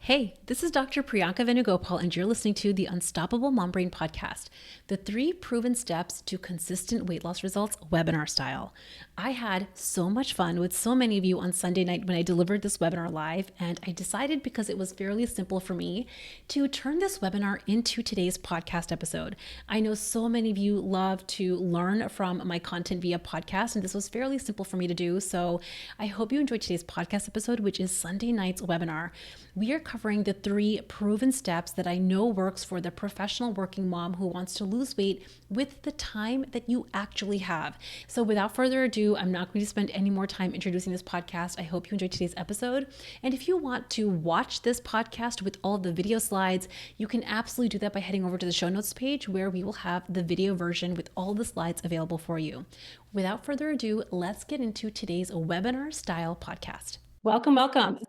Hey, this is Dr. Priyanka Venugopal, and you're listening to the Unstoppable MomBrain Podcast, the 3 proven steps to consistent weight loss results webinar style. I had so much fun with so many of you on Sunday night when I delivered this webinar live, and I decided, because it was fairly simple for me, to turn this webinar into today's podcast episode. I know so many of you love to learn from my content via podcast, and this was fairly simple for me to do, so I hope you enjoyed today's podcast episode, which is Sunday night's webinar. We are covering the 3 proven steps that I know works for the professional working mom who wants to lose weight with the time that you actually have. So without further ado, I'm not going to spend any more time introducing this podcast. I hope you enjoyed today's episode. And if you want to watch this podcast with all of the video slides, you can absolutely do that by heading over to the show notes page, where we will have the video version with all the slides available for you. Without further ado, let's get into today's webinar style podcast. Welcome.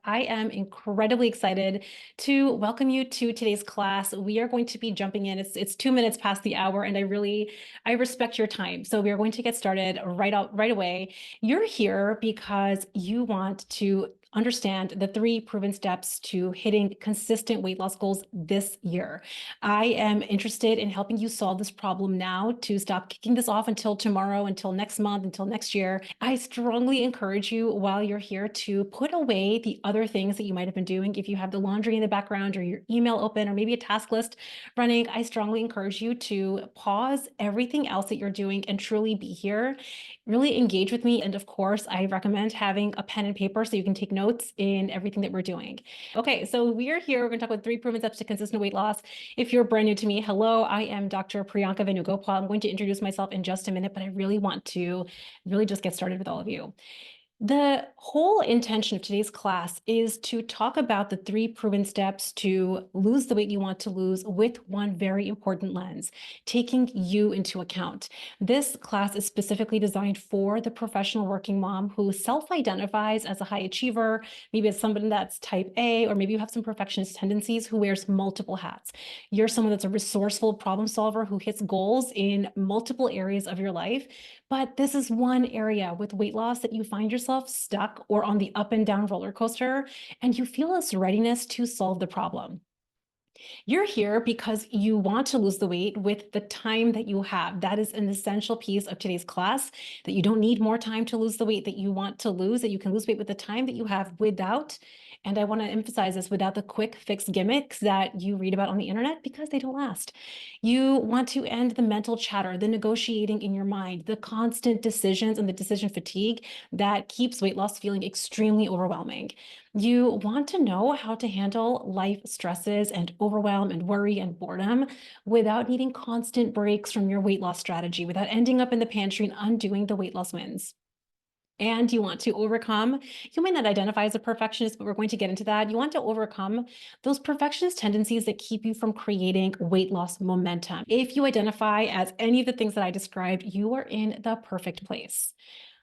I am incredibly excited to welcome you to today's class. We are going to be jumping in. It's 2 minutes past the hour, and I respect your time. So we are going to get started right away. You're here because you want to understand the 3 proven steps to hitting consistent weight loss goals this year. I am interested in helping you solve this problem now, to stop kicking this off until tomorrow, until next month, until next year. I strongly encourage you, while you're here, to put away the other things that you might have been doing. If you have the laundry in the background, or your email open, or maybe a task list running, I strongly encourage you to pause everything else that you're doing and truly be here. Really engage with me. And of course, I recommend having a pen and paper so you can take notes in everything that we're doing. Okay, so we are here. We're going to talk about 3 proven steps to consistent weight loss. If you're brand new to me, hello, I am Dr. Priyanka Venugopal. I'm going to introduce myself in just a minute, but I really want to just get started with all of you. The whole intention of today's class is to talk about the 3 proven steps to lose the weight you want to lose, with one very important lens: taking you into account. This class is specifically designed for the professional working mom who self-identifies as a high achiever, maybe as somebody that's type A, or maybe you have some perfectionist tendencies, who wears multiple hats. You're someone that's a resourceful problem solver who hits goals in multiple areas of your life. But this is one area with weight loss that you find yourself stuck or on the up and down roller coaster, and you feel this readiness to solve the problem. You're here because you want to lose the weight with the time that you have. That is an essential piece of today's class, that you don't need more time to lose the weight that you want to lose, that you can lose weight with the time that you have, without, and I want to emphasize this, without the quick fix gimmicks that you read about on the internet, because they don't last. You want to end the mental chatter, the negotiating in your mind, the constant decisions and the decision fatigue that keeps weight loss feeling extremely overwhelming. You want to know how to handle life stresses and overwhelm and worry and boredom without needing constant breaks from your weight loss strategy, without ending up in the pantry and undoing the weight loss wins. And you want to overcome, you might not identify as a perfectionist, but we're going to get into that. You want to overcome those perfectionist tendencies that keep you from creating weight loss momentum. If you identify as any of the things that I described, you are in the perfect place.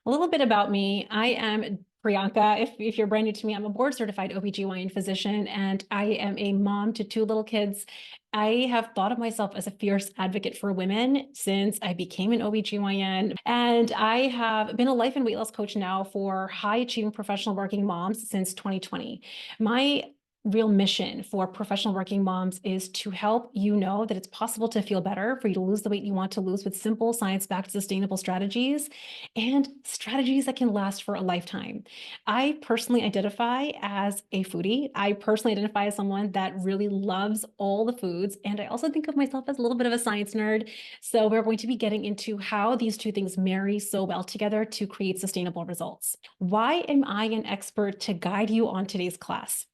A little bit about me. I am Priyanka. If you're brand new to me, I'm a board certified OBGYN physician, and I am a mom to 2 little kids. I have thought of myself as a fierce advocate for women since I became an OBGYN, and I have been a life and weight loss coach now for high achieving professional working moms since 2020. My real mission for professional working moms is to help you know that it's possible to feel better, for you to lose the weight you want to lose, with simple, science-backed, sustainable strategies, and strategies that can last for a lifetime. I personally identify as a foodie. I personally identify as someone that really loves all the foods, and I also think of myself as a little bit of a science nerd. So we're going to be getting into how these 2 things marry so well together to create sustainable results. Why am I an expert to guide you on today's class?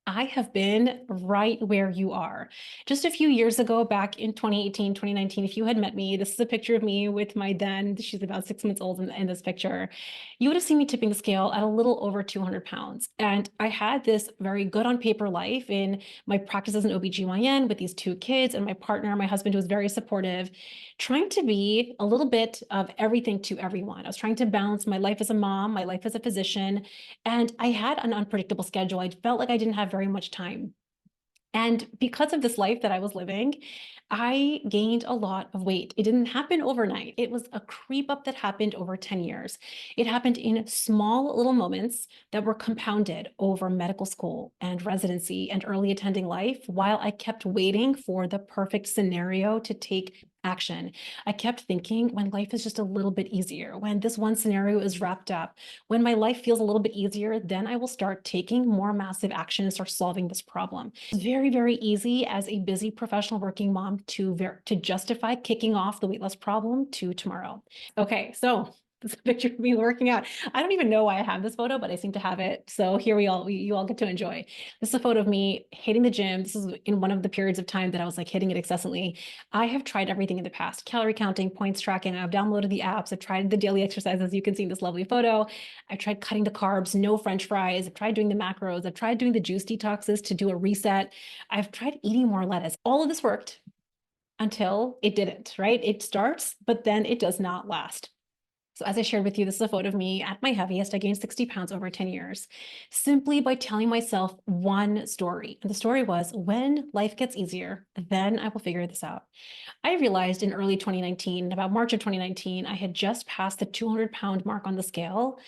I have been right where you are. Just a few years ago, back in 2018, 2019, if you had met me, this is a picture of me with my then, she's about 6 months old in this picture, you would have seen me tipping the scale at a little over 200 pounds. And I had this very good on paper life in my practice as an OBGYN with these 2 kids, and my partner, my husband, who was very supportive, trying to be a little bit of everything to everyone. I was trying to balance my life as a mom, my life as a physician, and I had an unpredictable schedule. I felt like I didn't have very much time. And because of this life that I was living, I gained a lot of weight. It didn't happen overnight. It was a creep up that happened over 10 years. It happened in small little moments that were compounded over medical school and residency and early attending life while I kept waiting for the perfect scenario to take action. I kept thinking when life is just a little bit easier, when this one scenario is wrapped up, when my life feels a little bit easier, then I will start taking more massive action and start solving this problem. It's very, very easy as a busy professional working mom to justify kicking off the weight loss problem to tomorrow. Okay, so this is a picture of me working out. I don't even know why I have this photo, but I seem to have it. So here you all get to enjoy. This is a photo of me hitting the gym. This is in one of the periods of time that I was like hitting it excessively. I have tried everything in the past: calorie counting, points tracking. I've downloaded the apps. I've tried the daily exercises. You can see in this lovely photo. I've tried cutting the carbs, no French fries. I've tried doing the macros. I've tried doing the juice detoxes to do a reset. I've tried eating more lettuce. All of this worked until it didn't, right? It starts, but then it does not last. So as I shared with you, this is a photo of me at my heaviest. I gained 60 pounds over 10 years, simply by telling myself one story. And the story was, when life gets easier, then I will figure this out. I realized in early 2019, about March of 2019, I had just passed the 200-pound mark on the scale.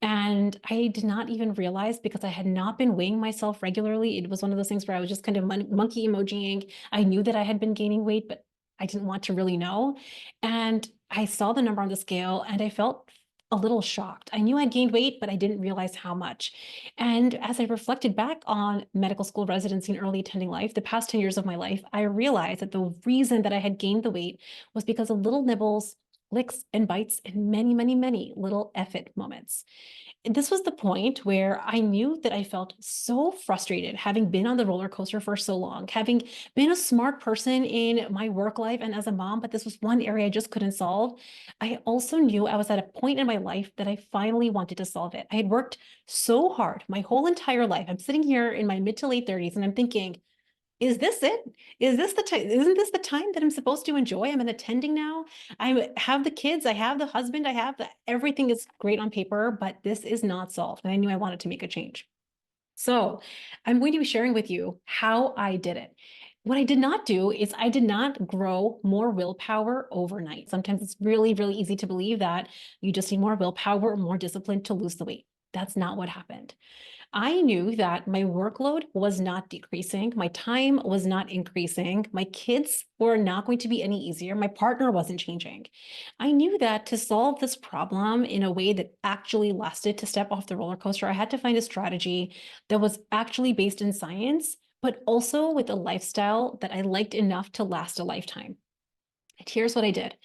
And I did not even realize, because I had not been weighing myself regularly. It was one of those things where I was just kind of monkey emojiing. I knew that I had been gaining weight, but I didn't want to really know. And I saw the number on the scale and I felt a little shocked. I knew I gained weight, but I didn't realize how much. And as I reflected back on medical school residency and early attending life, the past 10 years of my life, I realized that the reason that I had gained the weight was because of little nibbles, licks, and bites, and many, many, many little effort moments. This was the point where I knew that I felt so frustrated, having been on the roller coaster for so long, having been a smart person in my work life and as a mom, but this was one area I just couldn't solve. I also knew I was at a point in my life that I finally wanted to solve it. I had worked so hard my whole entire life. I'm sitting here in my mid to late 30s and I'm thinking, is this it? Is this the time? Isn't this the time that I'm supposed to enjoy? I'm an attending now. I have the kids, I have the husband, I have everything is great on paper, but this is not solved. And I knew I wanted to make a change. So I'm going to be sharing with you how I did it. What I did not do is I did not grow more willpower overnight. Sometimes it's really, really easy to believe that you just need more willpower or more discipline to lose the weight. That's not what happened. I knew that my workload was not decreasing. My time was not increasing. My kids were not going to be any easier. My partner wasn't changing. I knew that to solve this problem in a way that actually lasted, to step off the roller coaster, I had to find a strategy that was actually based in science, but also with a lifestyle that I liked enough to last a lifetime. And here's what I did.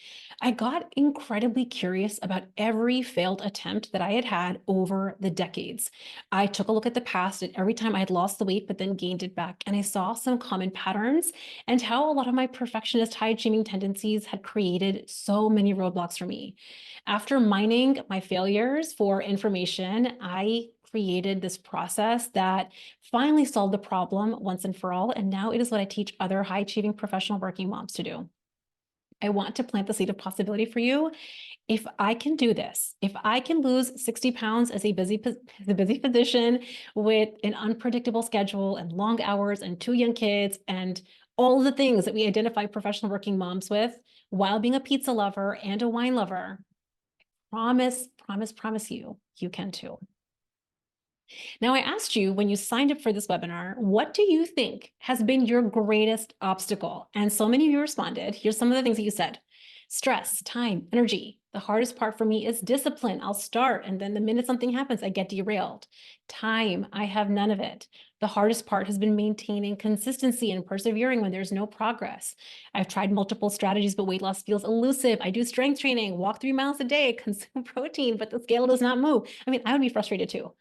I got incredibly curious about every failed attempt that I had had over the decades. I took a look at the past and every time I had lost the weight, but then gained it back. And I saw some common patterns and how a lot of my perfectionist, high achieving tendencies had created so many roadblocks for me. After mining my failures for information, I created this process that finally solved the problem once and for all. And now it is what I teach other high achieving professional working moms to do. I want to plant the seed of possibility for you. If I can do this, if I can lose 60 pounds as a busy physician with an unpredictable schedule and long hours and two young kids and all the things that we identify professional working moms with, while being a pizza lover and a wine lover, promise you, you can too. Now, I asked you when you signed up for this webinar, what do you think has been your greatest obstacle? And so many of you responded. Here's some of the things that you said: stress, time, energy. The hardest part for me is discipline. I'll start, and then the minute something happens, I get derailed. Time, I have none of it. The hardest part has been maintaining consistency and persevering when there's no progress. I've tried multiple strategies, but weight loss feels elusive. I do strength training, walk 3 miles a day, consume protein, but the scale does not move. I mean, I would be frustrated too.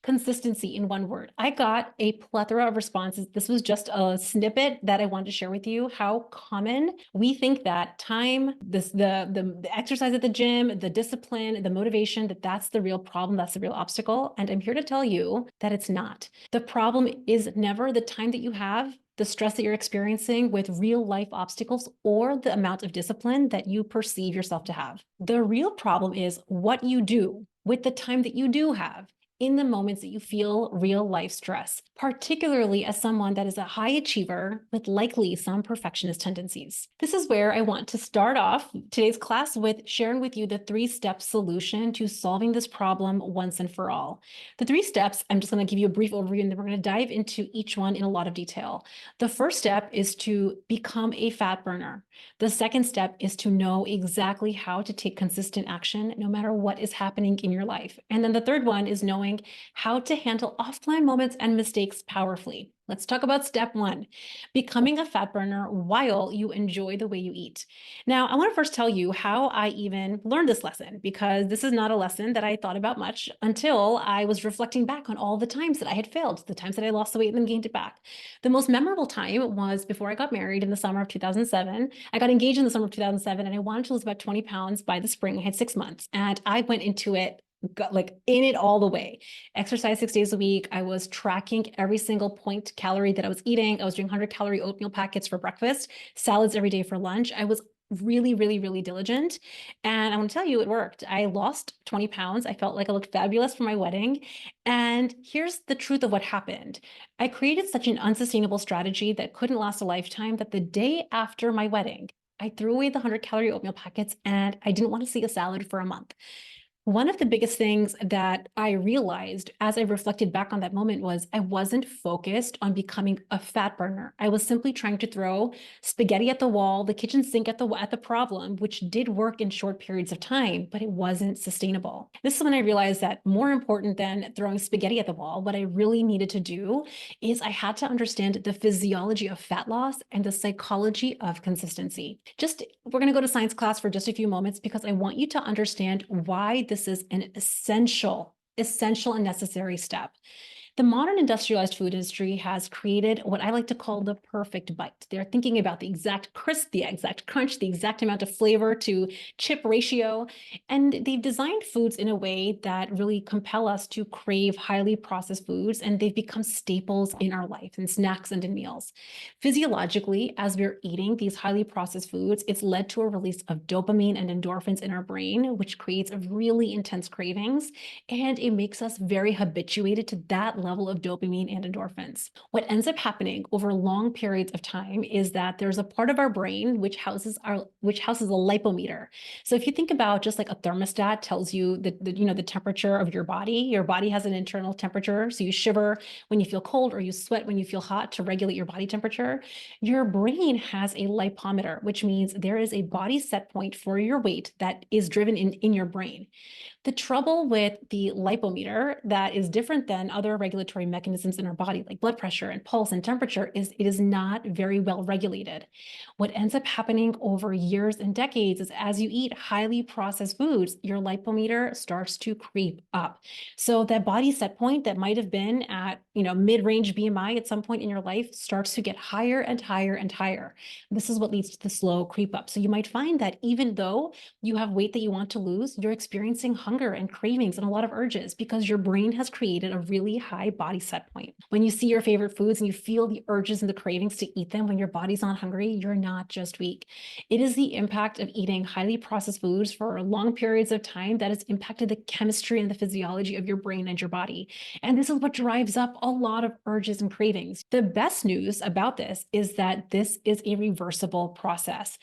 Consistency in one word. I got a plethora of responses. This was just a snippet that I wanted to share with you how common we think that time, the exercise at the gym, the discipline, the motivation, that's the real problem, that's the real obstacle. And I'm here to tell you that it's not. The problem is never the time that you have, the stress that you're experiencing with real life obstacles, or the amount of discipline that you perceive yourself to have. The real problem is what you do with the time that you do have. in the moments that you feel real life stress, particularly as someone that is a high achiever with likely some perfectionist tendencies. This is where I want to start off today's class with sharing with you the 3-step solution to solving this problem once and for all. The 3 steps, I'm just going to give you a brief overview and then we're going to dive into each one in a lot of detail. The first step is to become a fat burner. The second step is to know exactly how to take consistent action no matter what is happening in your life. And then the third one is knowing how to handle offline moments and mistakes powerfully. Let's talk about step 1, becoming a fat burner while you enjoy the way you eat. Now, I want to first tell you how I even learned this lesson, because this is not a lesson that I thought about much until I was reflecting back on all the times that I had failed, the times that I lost the weight and then gained it back. The most memorable time was before I got married in the summer of 2007. I got engaged in the summer of 2007 and I wanted to lose about 20 pounds by the spring. I had 6 months and I went into it got like in it all the way. Exercise 6 days a week. I was tracking every single point calorie that I was eating. I was doing 100-calorie oatmeal packets for breakfast, salads every day for lunch. I was really, really, really diligent. And I want to tell you, it worked. I lost 20 pounds. I felt like I looked fabulous for my wedding. And here's the truth of what happened. I created such an unsustainable strategy that couldn't last a lifetime that the day after my wedding, I threw away the 100-calorie oatmeal packets and I didn't want to see a salad for a month. One of the biggest things that I realized as I reflected back on that moment was I wasn't focused on becoming a fat burner. I was simply trying to throw spaghetti at the wall, the kitchen sink at the problem, which did work in short periods of time, but it wasn't sustainable. This is when I realized that more important than throwing spaghetti at the wall, what I really needed to do is I had to understand the physiology of fat loss and the psychology of consistency. We're going to go to science class for just a few moments because I want you to understand why this is an essential and necessary step. The modern industrialized food industry has created what I like to call the perfect bite. They're thinking about the exact crisp, the exact crunch, the exact amount of flavor to chip ratio. And they've designed foods in a way that really compel us to crave highly processed foods. And they've become staples in our life, in snacks and in meals. Physiologically, as we're eating these highly processed foods, it's led to a release of dopamine and endorphins in our brain, which creates a really intense cravings. And it makes us very habituated to that level of dopamine and endorphins. What ends up happening over long periods of time is that there's a part of our brain which houses a lipometer. So if you think about just like a thermostat tells you the temperature of your body has an internal temperature. So you shiver when you feel cold or you sweat when you feel hot to regulate your body temperature. Your brain has a lipometer, which means there is a body set point for your weight that is driven in your brain. The trouble with the lipometer that is different than other regulatory mechanisms in our body, like blood pressure and pulse and temperature, is it is not very well regulated. What ends up happening over years and decades is as you eat highly processed foods, your lipometer starts to creep up. So that body set point that might have been at, mid-range BMI at some point in your life starts to get higher and higher and higher. This is what leads to the slow creep up. So you might find that even though you have weight that you want to lose, you're experiencing hunger and cravings and a lot of urges because your brain has created a really high body set point. When you see your favorite foods and you feel the urges and the cravings to eat them when your body's not hungry, you're not just weak. It is the impact of eating highly processed foods for long periods of time that has impacted the chemistry and the physiology of your brain and your body. And this is what drives up a lot of urges and cravings. The best news about this is that this is a reversible process.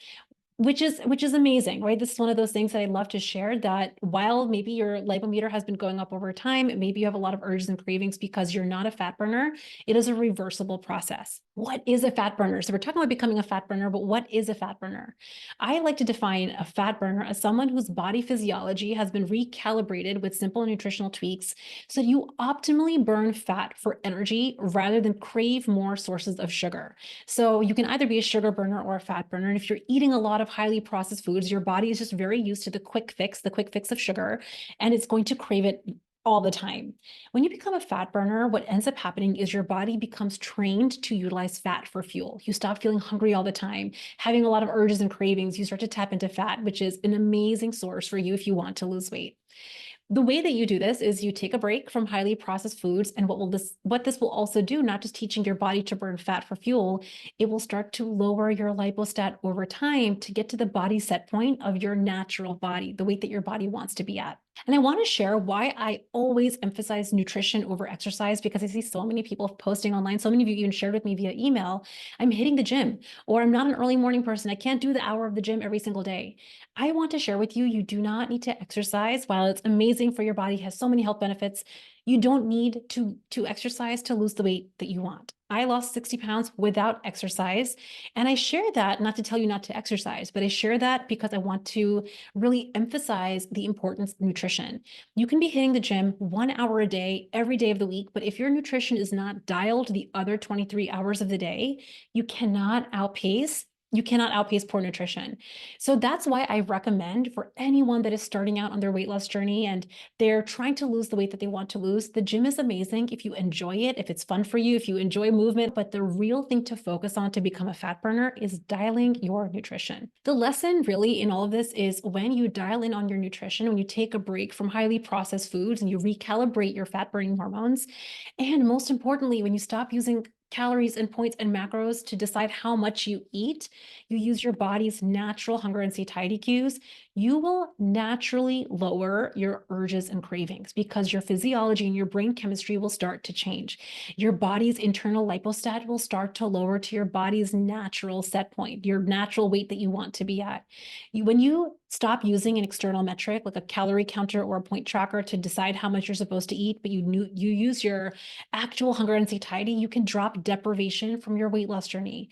Which is amazing, right? This is one of those things that I love to share, that while maybe your lipometer has been going up over time, maybe you have a lot of urges and cravings because you're not a fat burner, it is a reversible process. What is a fat burner? So we're talking about becoming a fat burner, but what is a fat burner? I like to define a fat burner as someone whose body physiology has been recalibrated with simple nutritional tweaks so you optimally burn fat for energy rather than crave more sources of sugar. So you can either be a sugar burner or a fat burner. And if you're eating a lot of highly processed foods, your body is just very used to the quick fix of sugar, and it's going to crave it all the time. When you become a fat burner, what ends up happening is your body becomes trained to utilize fat for fuel. You stop feeling hungry all the time, having a lot of urges and cravings. You start to tap into fat, which is an amazing source for you if you want to lose weight. The way that you do this is you take a break from highly processed foods, and what this will also do, not just teaching your body to burn fat for fuel, it will start to lower your lipostat over time to get to the body set point of your natural body, the weight that your body wants to be at. And I want to share why I always emphasize nutrition over exercise, because I see so many people posting online. So many of you even shared with me via email, I'm hitting the gym, or I'm not an early morning person. I can't do the hour of the gym every single day. I want to share with you, you do not need to exercise. While it's amazing for your body, has so many health benefits, you don't need to exercise to lose the weight that you want. I lost 60 pounds without exercise. And I share that not to tell you not to exercise, but I share that because I want to really emphasize the importance of nutrition. You can be hitting the gym 1 hour a day, every day of the week, but if your nutrition is not dialed the other 23 hours of the day, you cannot outpace poor nutrition. So that's why I recommend, for anyone that is starting out on their weight loss journey and they're trying to lose the weight that they want to lose, the gym is amazing if you enjoy it, if it's fun for you, if you enjoy movement. But the real thing to focus on to become a fat burner is dialing your nutrition. The lesson really in all of this is when you dial in on your nutrition, when you take a break from highly processed foods and you recalibrate your fat burning hormones, and most importantly, when you stop using calories and points and macros to decide how much you eat, you use your body's natural hunger and satiety cues, you will naturally lower your urges and cravings, because your physiology and your brain chemistry will start to change. Your body's internal lipostat will start to lower to your body's natural set point, your natural weight that you want to be at. When you stop using an external metric like a calorie counter or a point tracker to decide how much you're supposed to eat, but you use your actual hunger and satiety, you can drop deprivation from your weight loss journey.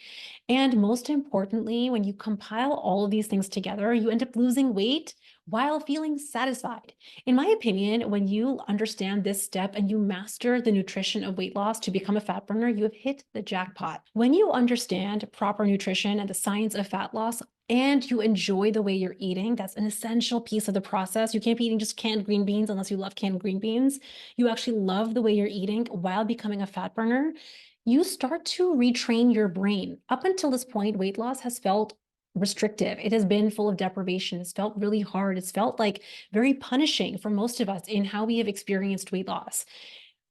And most importantly, when you compile all of these things together, you end up losing weight while feeling satisfied. In my opinion, when you understand this step and you master the nutrition of weight loss to become a fat burner, you have hit the jackpot. When you understand proper nutrition and the science of fat loss, and you enjoy the way you're eating, that's an essential piece of the process. You can't be eating just canned green beans unless you love canned green beans. You actually love the way you're eating while becoming a fat burner. You start to retrain your brain. Up until this point, weight loss has felt restrictive. It has been full of deprivation. It's felt really hard. It's felt like very punishing for most of us in how we have experienced weight loss.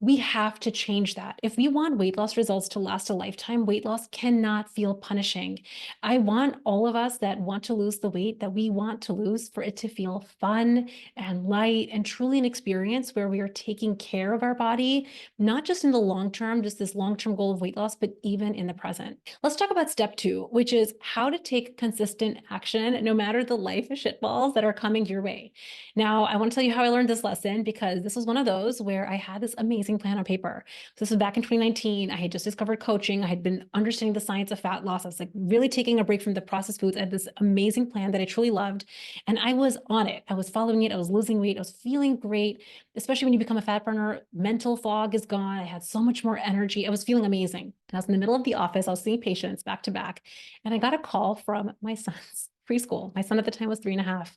We have to change that. If we want weight loss results to last a lifetime, weight loss cannot feel punishing. I want all of us that want to lose the weight that we want to lose for it to feel fun and light and truly an experience where we are taking care of our body, not just in the long term, just this long-term goal of weight loss, but even in the present. Let's talk about step 2, which is how to take consistent action no matter the life shitballs that are coming your way. Now, I want to tell you how I learned this lesson, because this was one of those where I had this amazing plan on paper. So this was back in 2019. I had just discovered coaching. I had been understanding the science of fat loss. I was like really taking a break from the processed foods. I had this amazing plan that I truly loved, and I was on it. I was following it. I was losing weight. I was feeling great, especially when you become a fat burner. Mental fog is gone. I had so much more energy. I was feeling amazing. And I was in the middle of the office. I was seeing patients back to back, and I got a call from my son's preschool. My son at the time was 3.5.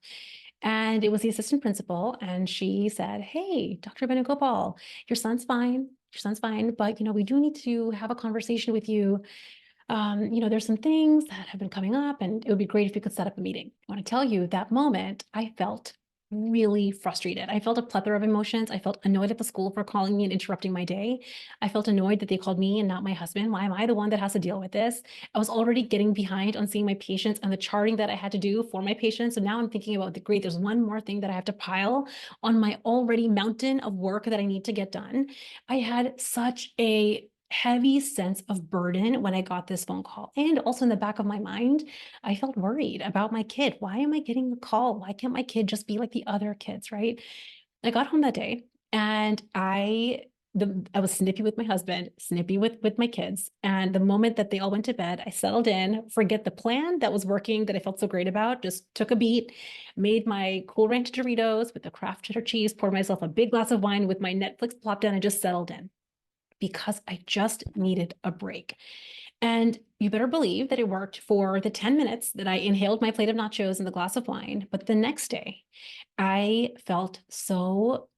And it was the assistant principal, and she said, "Hey, Dr. Venugopal, your son's fine. Your son's fine, but we do need to have a conversation with you. There's some things that have been coming up, and it would be great if you could set up a meeting." I want to tell you, that moment, I felt really frustrated. I felt a plethora of emotions. I felt annoyed at the school for calling me and interrupting my day. I felt annoyed that they called me and not my husband. Why am I the one that has to deal with this? I was already getting behind on seeing my patients and the charting that I had to do for my patients. So now I'm thinking about great, there's one more thing that I have to pile on my already mountain of work that I need to get done. I had such a heavy sense of burden when I got this phone call. And also in the back of my mind, I felt worried about my kid. Why am I getting the call? Why can't my kid just be like the other kids, right? I got home that day, and I was snippy with my husband, snippy with my kids. And the moment that they all went to bed, I settled in, forget the plan that was working, that I felt so great about, just took a beat, made my Cool Ranch Doritos with the Kraft cheddar cheese, poured myself a big glass of wine with my Netflix plopped down, and just settled in, because I just needed a break. And you better believe that it worked for the 10 minutes that I inhaled my plate of nachos and the glass of wine. But the next day, I felt so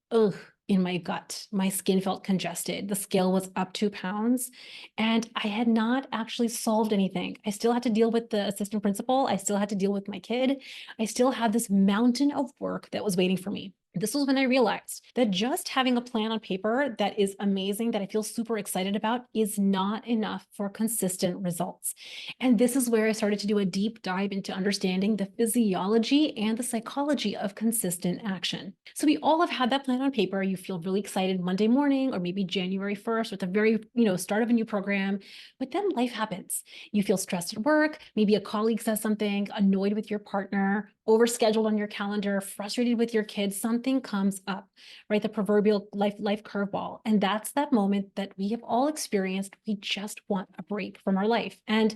in my gut. My skin felt congested. The scale was up 2 pounds, and I had not actually solved anything. I still had to deal with the assistant principal. I still had to deal with my kid. I still had this mountain of work that was waiting for me. This was when I realized that just having a plan on paper that is amazing, that I feel super excited about, is not enough for consistent results. And this is where I started to do a deep dive into understanding the physiology and the psychology of consistent action. So we all have had that plan on paper. You feel really excited Monday morning or maybe January 1st with the very, start of a new program, but then life happens. You feel stressed at work, maybe a colleague says something, annoyed with your partner, overscheduled on your calendar, frustrated with your kids, something comes up, right? The proverbial life curveball. And that's that moment that we have all experienced. We just want a break from our life. And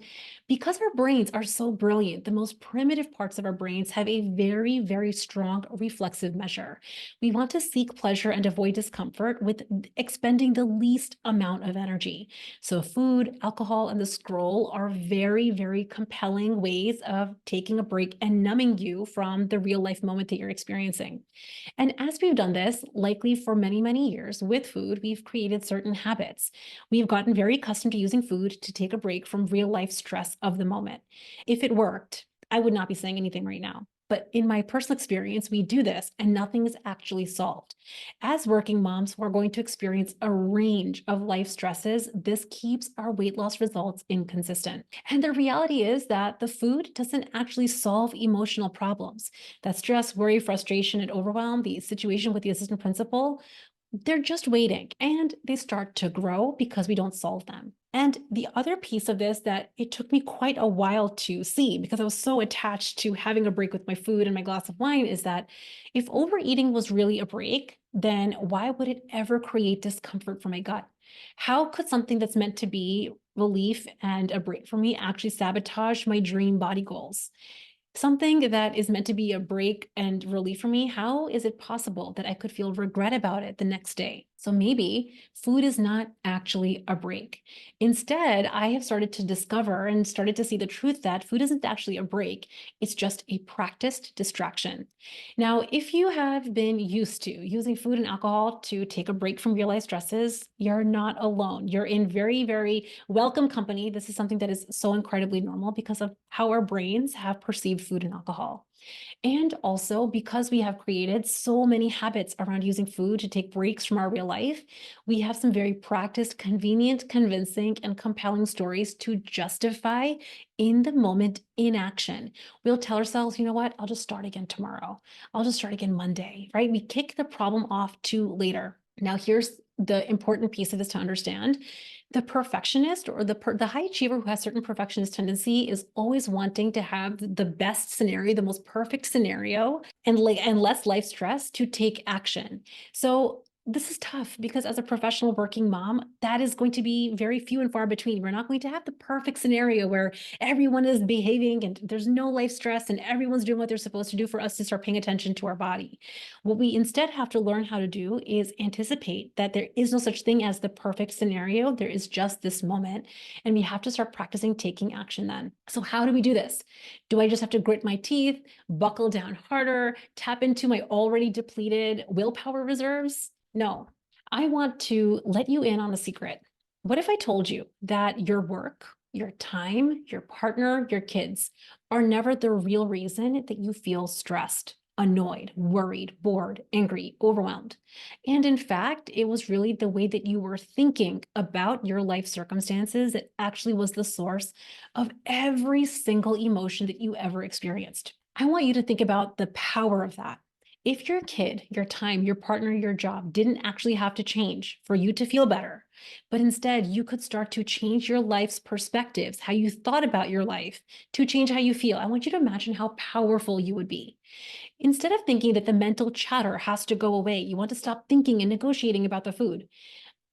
because our brains are so brilliant, the most primitive parts of our brains have a very, very strong reflexive measure. We want to seek pleasure and avoid discomfort with expending the least amount of energy. So food, alcohol, and the scroll are very, very compelling ways of taking a break and numbing you from the real life moment that you're experiencing. And as we've done this, likely for many, many years with food, we've created certain habits. We've gotten very accustomed to using food to take a break from real life stress of the moment. If it worked, I would not be saying anything right now. But in my personal experience, we do this and nothing is actually solved. As working moms who are going to experience a range of life stresses, this keeps our weight loss results inconsistent. And the reality is that the food doesn't actually solve emotional problems. That stress, worry, frustration, and overwhelm, the situation with the assistant principal, they're just waiting and they start to grow because we don't solve them. And the other piece of this that it took me quite a while to see because I was so attached to having a break with my food and my glass of wine is that if overeating was really a break, then why would it ever create discomfort for my gut? How could something that's meant to be relief and a break for me actually sabotage my dream body goals? Something that is meant to be a break and relief for me, how is it possible that I could feel regret about it the next day? So maybe food is not actually a break. Instead, I have started to discover and started to see the truth that food isn't actually a break. It's just a practiced distraction. Now, if you have been used to using food and alcohol to take a break from real life stresses, you're not alone. You're in very, very welcome company. This is something that is so incredibly normal because of how our brains have perceived food and alcohol. And also because we have created so many habits around using food to take breaks from our real life, we have some very practiced, convenient, convincing, and compelling stories to justify in the moment inaction. We'll tell ourselves, you know what, I'll just start again tomorrow. I'll just start again Monday, right? We kick the problem off to later. Now, here's the important piece of this to understand. The perfectionist or the high achiever who has certain perfectionist tendency is always wanting to have the best scenario, the most perfect scenario, and less life stress to take action. So this is tough because as a professional working mom, that is going to be very few and far between. We're not going to have the perfect scenario where everyone is behaving and there's no life stress and everyone's doing what they're supposed to do for us to start paying attention to our body. What we instead have to learn how to do is anticipate that there is no such thing as the perfect scenario. There is just this moment, and we have to start practicing taking action then. So how do we do this? Do I just have to grit my teeth, buckle down harder, tap into my already depleted willpower reserves? No, I want to let you in on a secret. What if I told you that your work, your time, your partner, your kids are never the real reason that you feel stressed, annoyed, worried, bored, angry, overwhelmed? And in fact, it was really the way that you were thinking about your life circumstances that actually was the source of every single emotion that you ever experienced. I want you to think about the power of that. If your kid, your time, your partner, your job didn't actually have to change for you to feel better, but instead you could start to change your life's perspectives, how you thought about your life, to change how you feel, I want you to imagine how powerful you would be. Instead of thinking that the mental chatter has to go away, you want to stop thinking and negotiating about the food.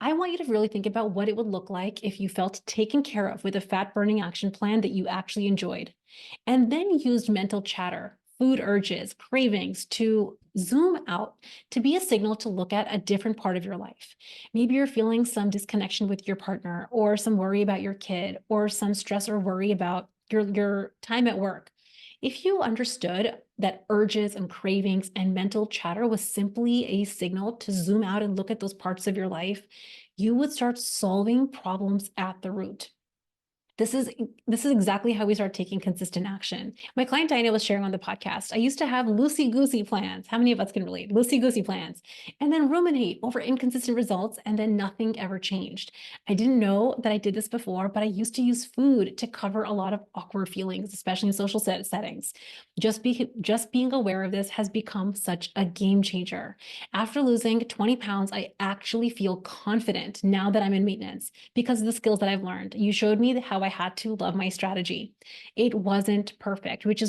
I want you to really think about what it would look like if you felt taken care of with a fat burning action plan that you actually enjoyed, and then used mental chatter, food urges, cravings to zoom out to be a signal to look at a different part of your life. Maybe you're feeling some disconnection with your partner, or some worry about your kid, or some stress or worry about your time at work. If you understood that urges and cravings and mental chatter was simply a signal to zoom out and look at those parts of your life, you would start solving problems at the root. This is exactly how we start taking consistent action. My client Diana was sharing on the podcast. I used to have loosey-goosey plans. How many of us can relate? Loosey-goosey plans. And then ruminate over inconsistent results, and then nothing ever changed. I didn't know that I did this before, but I used to use food to cover a lot of awkward feelings, especially in social settings. Just being aware of this has become such a game changer. After losing 20 pounds, I actually feel confident now that I'm in maintenance because of the skills that I've learned. You showed me how I had to love my strategy. It wasn't perfect, which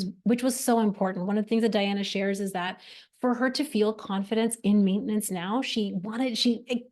was so important. One of the things that Diana shares is that for her to feel confidence in maintenance now, she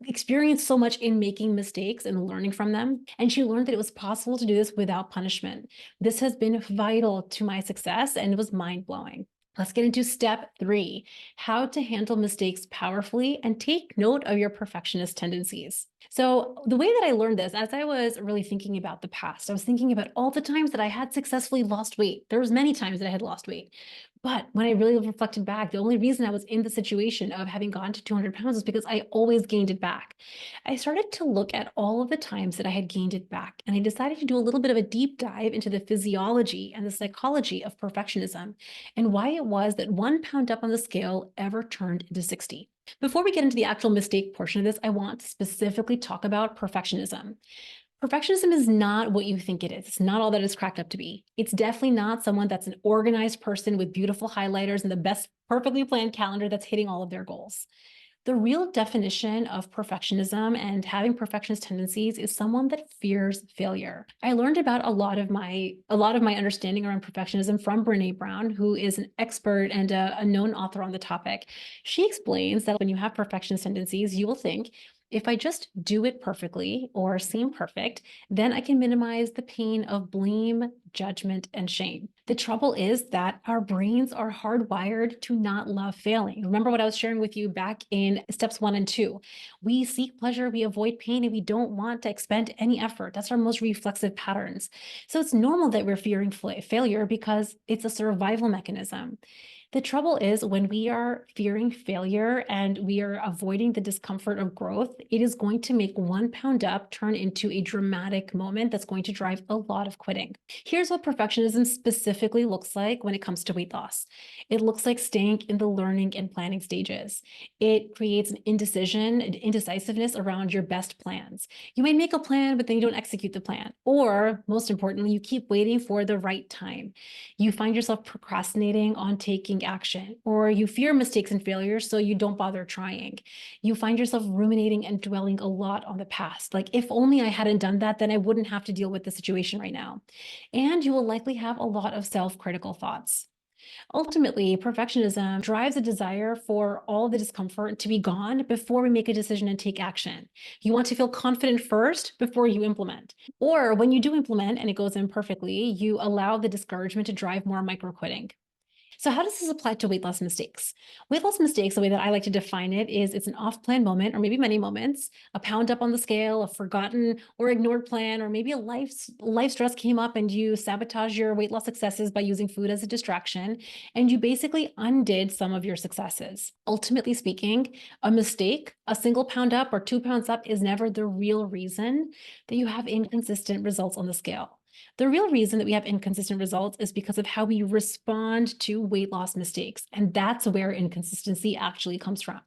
experienced so much in making mistakes and learning from them. And she learned that it was possible to do this without punishment. This has been vital to my success, and it was mind blowing. Let's get into step 3, how to handle mistakes powerfully and take note of your perfectionist tendencies. So the way that I learned this, as I was really thinking about the past, I was thinking about all the times that I had successfully lost weight. There was many times that I had lost weight. But when I really reflected back, the only reason I was in the situation of having gone to 200 pounds is because I always gained it back. I started to look at all of the times that I had gained it back, and I decided to do a little bit of a deep dive into the physiology and the psychology of perfectionism and why it was that 1 pound up on the scale ever turned into 60. Before we get into the actual mistake portion of this, I want to specifically talk about perfectionism. Perfectionism is not what you think it is. It's not all that it's cracked up to be. It's definitely not someone that's an organized person with beautiful highlighters and the best perfectly planned calendar that's hitting all of their goals. The real definition of perfectionism and having perfectionist tendencies is someone that fears failure. I learned about a lot of my understanding around perfectionism from Brené Brown, who is an expert and a known author on the topic. She explains that when you have perfectionist tendencies, you will think, if I just do it perfectly or seem perfect, then I can minimize the pain of blame, judgment, and shame. The trouble is that our brains are hardwired to not love failing. Remember what I was sharing with you back in steps 1 and 2. We seek pleasure, we avoid pain, and we don't want to expend any effort. That's our most reflexive patterns. So it's normal that we're fearing failure because it's a survival mechanism. The trouble is when we are fearing failure and we are avoiding the discomfort of growth, it is going to make 1 pound up turn into a dramatic moment that's going to drive a lot of quitting. Here's what perfectionism specifically looks like when it comes to weight loss. It looks like staying in the learning and planning stages. It creates an indecisiveness around your best plans. You might make a plan, but then you don't execute the plan. Or most importantly, you keep waiting for the right time. You find yourself procrastinating on taking action, or you fear mistakes and failures, so you don't bother trying. You find yourself ruminating and dwelling a lot on the past. Like, if only I hadn't done that, then I wouldn't have to deal with the situation right now. And you will likely have a lot of self-critical thoughts. Ultimately, perfectionism drives a desire for all the discomfort to be gone before we make a decision and take action. You want to feel confident first before you implement. Or when you do implement and it goes imperfectly, you allow the discouragement to drive more micro quitting. So how does this apply to weight loss mistakes? Weight loss mistakes, the way that I like to define it is it's an off-plan moment, or maybe many moments, a pound up on the scale, a forgotten or ignored plan, or maybe a life stress came up and you sabotage your weight loss successes by using food as a distraction, and you basically undid some of your successes. Ultimately speaking, a mistake, a single pound up or 2 pounds up is never the real reason that you have inconsistent results on the scale. The real reason that we have inconsistent results is because of how we respond to weight loss mistakes. And that's where inconsistency actually comes from.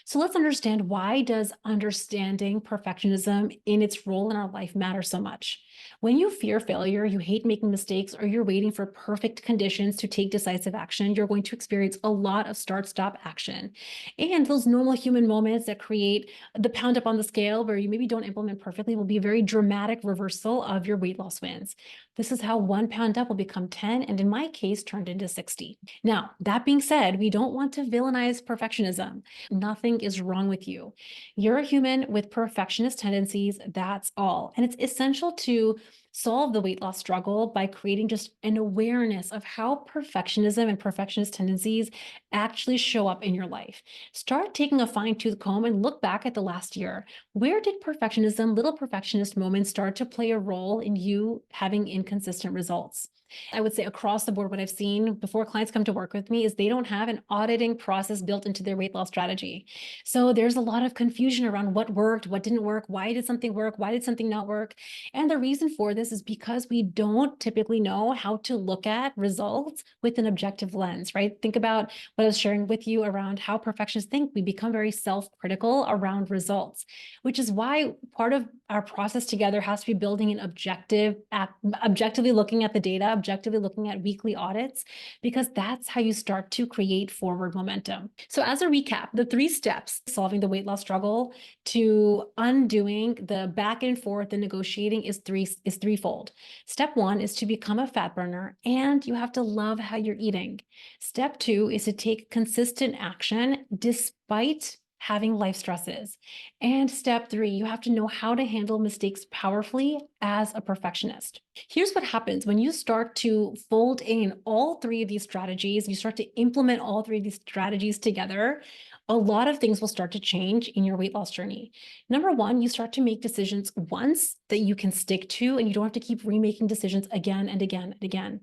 So let's understand, why does understanding perfectionism in its role in our life matter so much? When you fear failure, you hate making mistakes, or you're waiting for perfect conditions to take decisive action, you're going to experience a lot of start-stop action. And those normal human moments that create the pound up on the scale where you maybe don't implement perfectly will be a very dramatic reversal of your weight loss wins. This is how 1 pound up will become 10, and in my case, turned into 60. Now, that being said, we don't want to villainize perfectionism. Nothing is wrong with you. You're a human with perfectionist tendencies, that's all. And it's essential to solve the weight loss struggle by creating just an awareness of how perfectionism and perfectionist tendencies actually show up in your life. Start taking a fine-tooth comb and look back at the last year. Where did perfectionism, little perfectionist moments, start to play a role in you having inconsistent results? I would say across the board, what I've seen before clients come to work with me is they don't have an auditing process built into their weight loss strategy. So there's a lot of confusion around what worked, what didn't work, why did something work, why did something not work? And the reason for this this is because we don't typically know how to look at results with an objective lens, right? Think about what I was sharing with you around how perfectionists think. We become very self-critical around results, which is why part of our process together has to be building an objectively looking at the data, objectively looking at weekly audits, because that's how you start to create forward momentum. So as a recap, the 3 steps solving the weight loss struggle to undoing the back and forth and negotiating is threefold. Step 1 is to become a fat burner, and you have to love how you're eating. Step 2 is to take consistent action despite having life stresses. And step 3, you have to know how to handle mistakes powerfully as a perfectionist. Here's what happens when you start to fold in all 3 of these strategies, you start to implement all 3 of these strategies together, a lot of things will start to change in your weight loss journey. Number 1, you start to make decisions once that you can stick to, and you don't have to keep remaking decisions again and again and again.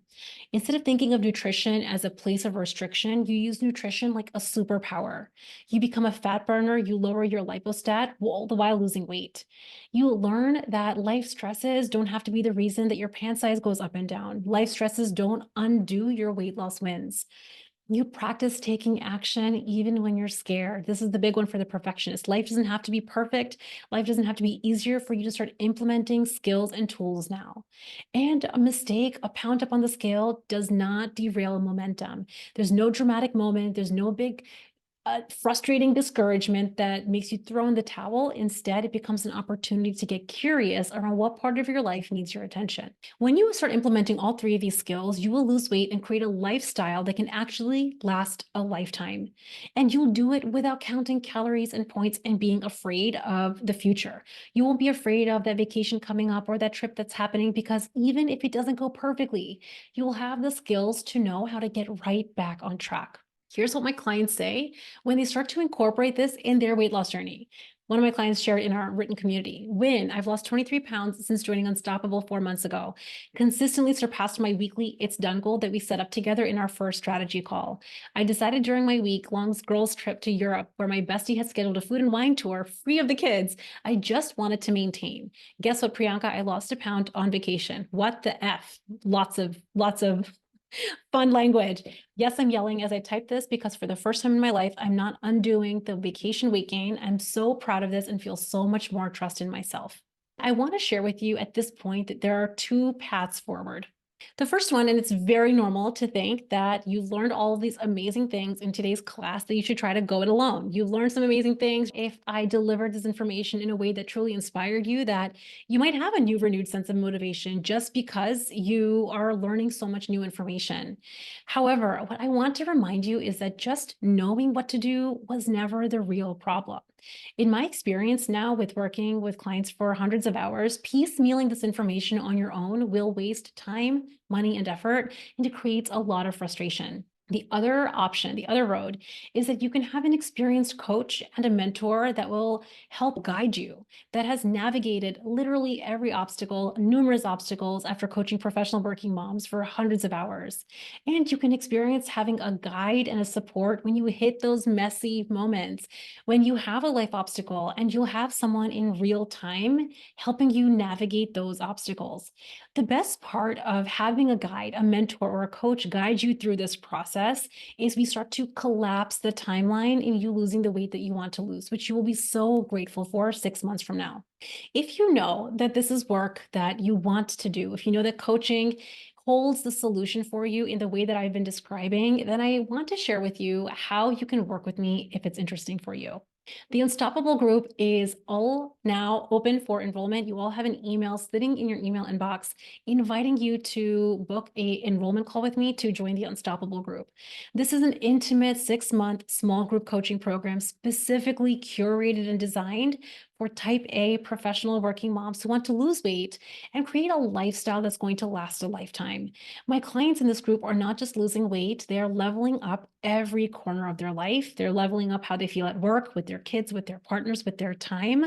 Instead of thinking of nutrition as a place of restriction, you use nutrition like a superpower. You become a fat burner, you lower your lipostat, all the while losing weight. You learn that life stresses don't have to be the reason that your pant size goes up and down. Life stresses don't undo your weight loss wins. You practice taking action even when you're scared. This is the big one for the perfectionist. Life doesn't have to be perfect. Life doesn't have to be easier for you to start implementing skills and tools now. And a mistake, a pound up on the scale, does not derail momentum. There's no dramatic moment. There's no big frustrating discouragement that makes you throw in the towel. Instead, it becomes an opportunity to get curious around what part of your life needs your attention. When you start implementing all 3 of these skills, you will lose weight and create a lifestyle that can actually last a lifetime. And you'll do it without counting calories and points and being afraid of the future. You won't be afraid of that vacation coming up or that trip that's happening, because even if it doesn't go perfectly, you will have the skills to know how to get right back on track. Here's what my clients say when they start to incorporate this in their weight loss journey. One of my clients shared in our written community: Win, I've lost 23 pounds since joining Unstoppable 4 months ago. Consistently surpassed my weekly It's Done goal that we set up together in our first strategy call. I decided during my week-long girls trip to Europe, where my bestie had scheduled a food and wine tour free of the kids, I just wanted to maintain. Guess what, Priyanka? I lost a pound on vacation. What the F? Lots of fun language. Yes, I'm yelling as I type this because for the first time in my life, I'm not undoing the vacation weight gain. I'm so proud of this and feel so much more trust in myself. I want to share with you at this point that there are 2 paths forward. The first one, and it's very normal to think that you've learned all of these amazing things in today's class, that you should try to go it alone. You've learned some amazing things. If I delivered this information in a way that truly inspired you, that you might have a new renewed sense of motivation just because you are learning so much new information. However, what I want to remind you is that just knowing what to do was never the real problem. In my experience now with working with clients for hundreds of hours, piecemealing this information on your own will waste time, money, and effort, and it creates a lot of frustration. The other option, the other road, is that you can have an experienced coach and a mentor that will help guide you, that has navigated literally every obstacle, numerous obstacles, after coaching professional working moms for hundreds of hours. And you can experience having a guide and a support when you hit those messy moments, when you have a life obstacle, and you'll have someone in real time helping you navigate those obstacles. The best part of having a guide, a mentor, or a coach guide you through this process is we start to collapse the timeline in you losing the weight that you want to lose, which you will be so grateful for 6 months from now. If you know that this is work that you want to do, if you know that coaching holds the solution for you in the way that I've been describing, then I want to share with you how you can work with me if it's interesting for you. The Unstoppable group is all now open for enrollment. You all have an email sitting in your email inbox inviting you to book a enrollment call with me to join the Unstoppable group. This is an intimate 6-month small group coaching program specifically curated and designed for type A professional working moms who want to lose weight and create a lifestyle that's going to last a lifetime. My clients in this group are not just losing weight, they are leveling up every corner of their life. They're leveling up how they feel at work, with their kids, with their partners, with their time.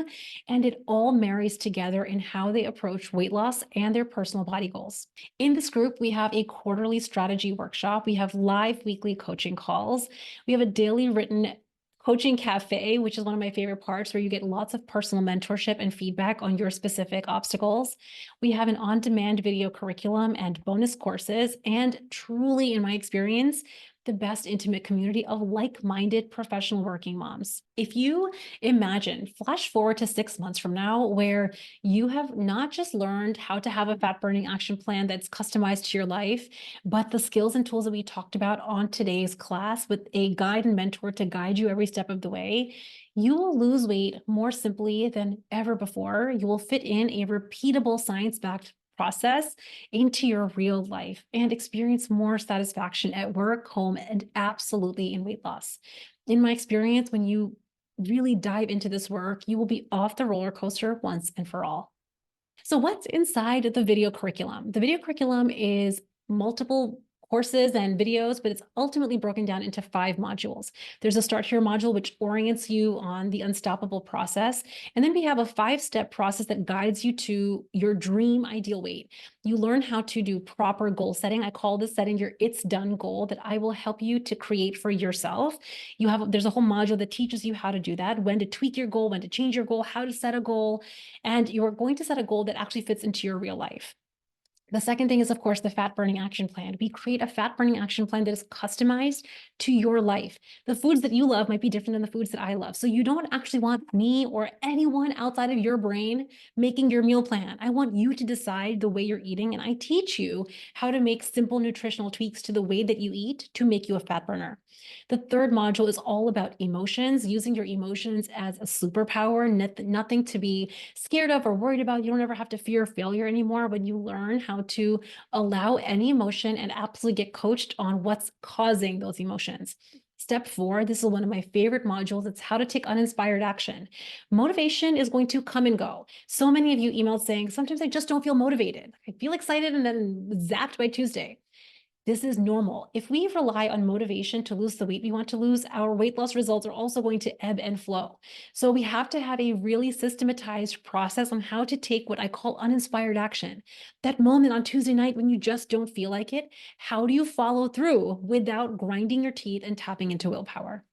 And it all marries together in how they approach weight loss and their personal body goals. In this group, we have a quarterly strategy workshop. We have live weekly coaching calls. We have a daily written coaching cafe, which is one of my favorite parts, where you get lots of personal mentorship and feedback on your specific obstacles. We have an on-demand video curriculum and bonus courses, and truly, in my experience, the best intimate community of like-minded professional working moms. If you imagine, flash forward to 6 months from now, where you have not just learned how to have a fat burning action plan that's customized to your life, but the skills and tools that we talked about on today's class with a guide and mentor to guide you every step of the way, you will lose weight more simply than ever before. You will fit in a repeatable science-backed process into your real life and experience more satisfaction at work, home, and absolutely in weight loss. In my experience, when you really dive into this work, you will be off the roller coaster once and for all. So what's inside the video curriculum? The video curriculum is multiple courses and videos, but it's ultimately broken down into 5 modules. There's a Start Here module, which orients you on the unstoppable process. And then we have a 5-step process that guides you to your dream ideal weight. You learn how to do proper goal setting. I call this setting your it's done goal that I will help you to create for yourself. There's a whole module that teaches you how to do that, when to tweak your goal, when to change your goal, how to set a goal, and you're going to set a goal that actually fits into your real life. The second thing is, of course, the fat burning action plan. We create a fat burning action plan that is customized to your life. The foods that you love might be different than the foods that I love. So you don't actually want me or anyone outside of your brain making your meal plan. I want you to decide the way you're eating, and I teach you how to make simple nutritional tweaks to the way that you eat to make you a fat burner. The third module is all about emotions, using your emotions as a superpower, nothing to be scared of or worried about. You don't ever have to fear failure anymore when you learn how to allow any emotion and absolutely get coached on what's causing those emotions. Step 4, this is one of my favorite modules. It's how to take uninspired action. Motivation is going to come and go. So many of you emailed saying, sometimes I just don't feel motivated. I feel excited and then zapped by Tuesday. This is normal. If we rely on motivation to lose the weight we want to lose, our weight loss results are also going to ebb and flow. So we have to have a really systematized process on how to take what I call uninspired action. That moment on Tuesday night when you just don't feel like it, how do you follow through without grinding your teeth and tapping into willpower?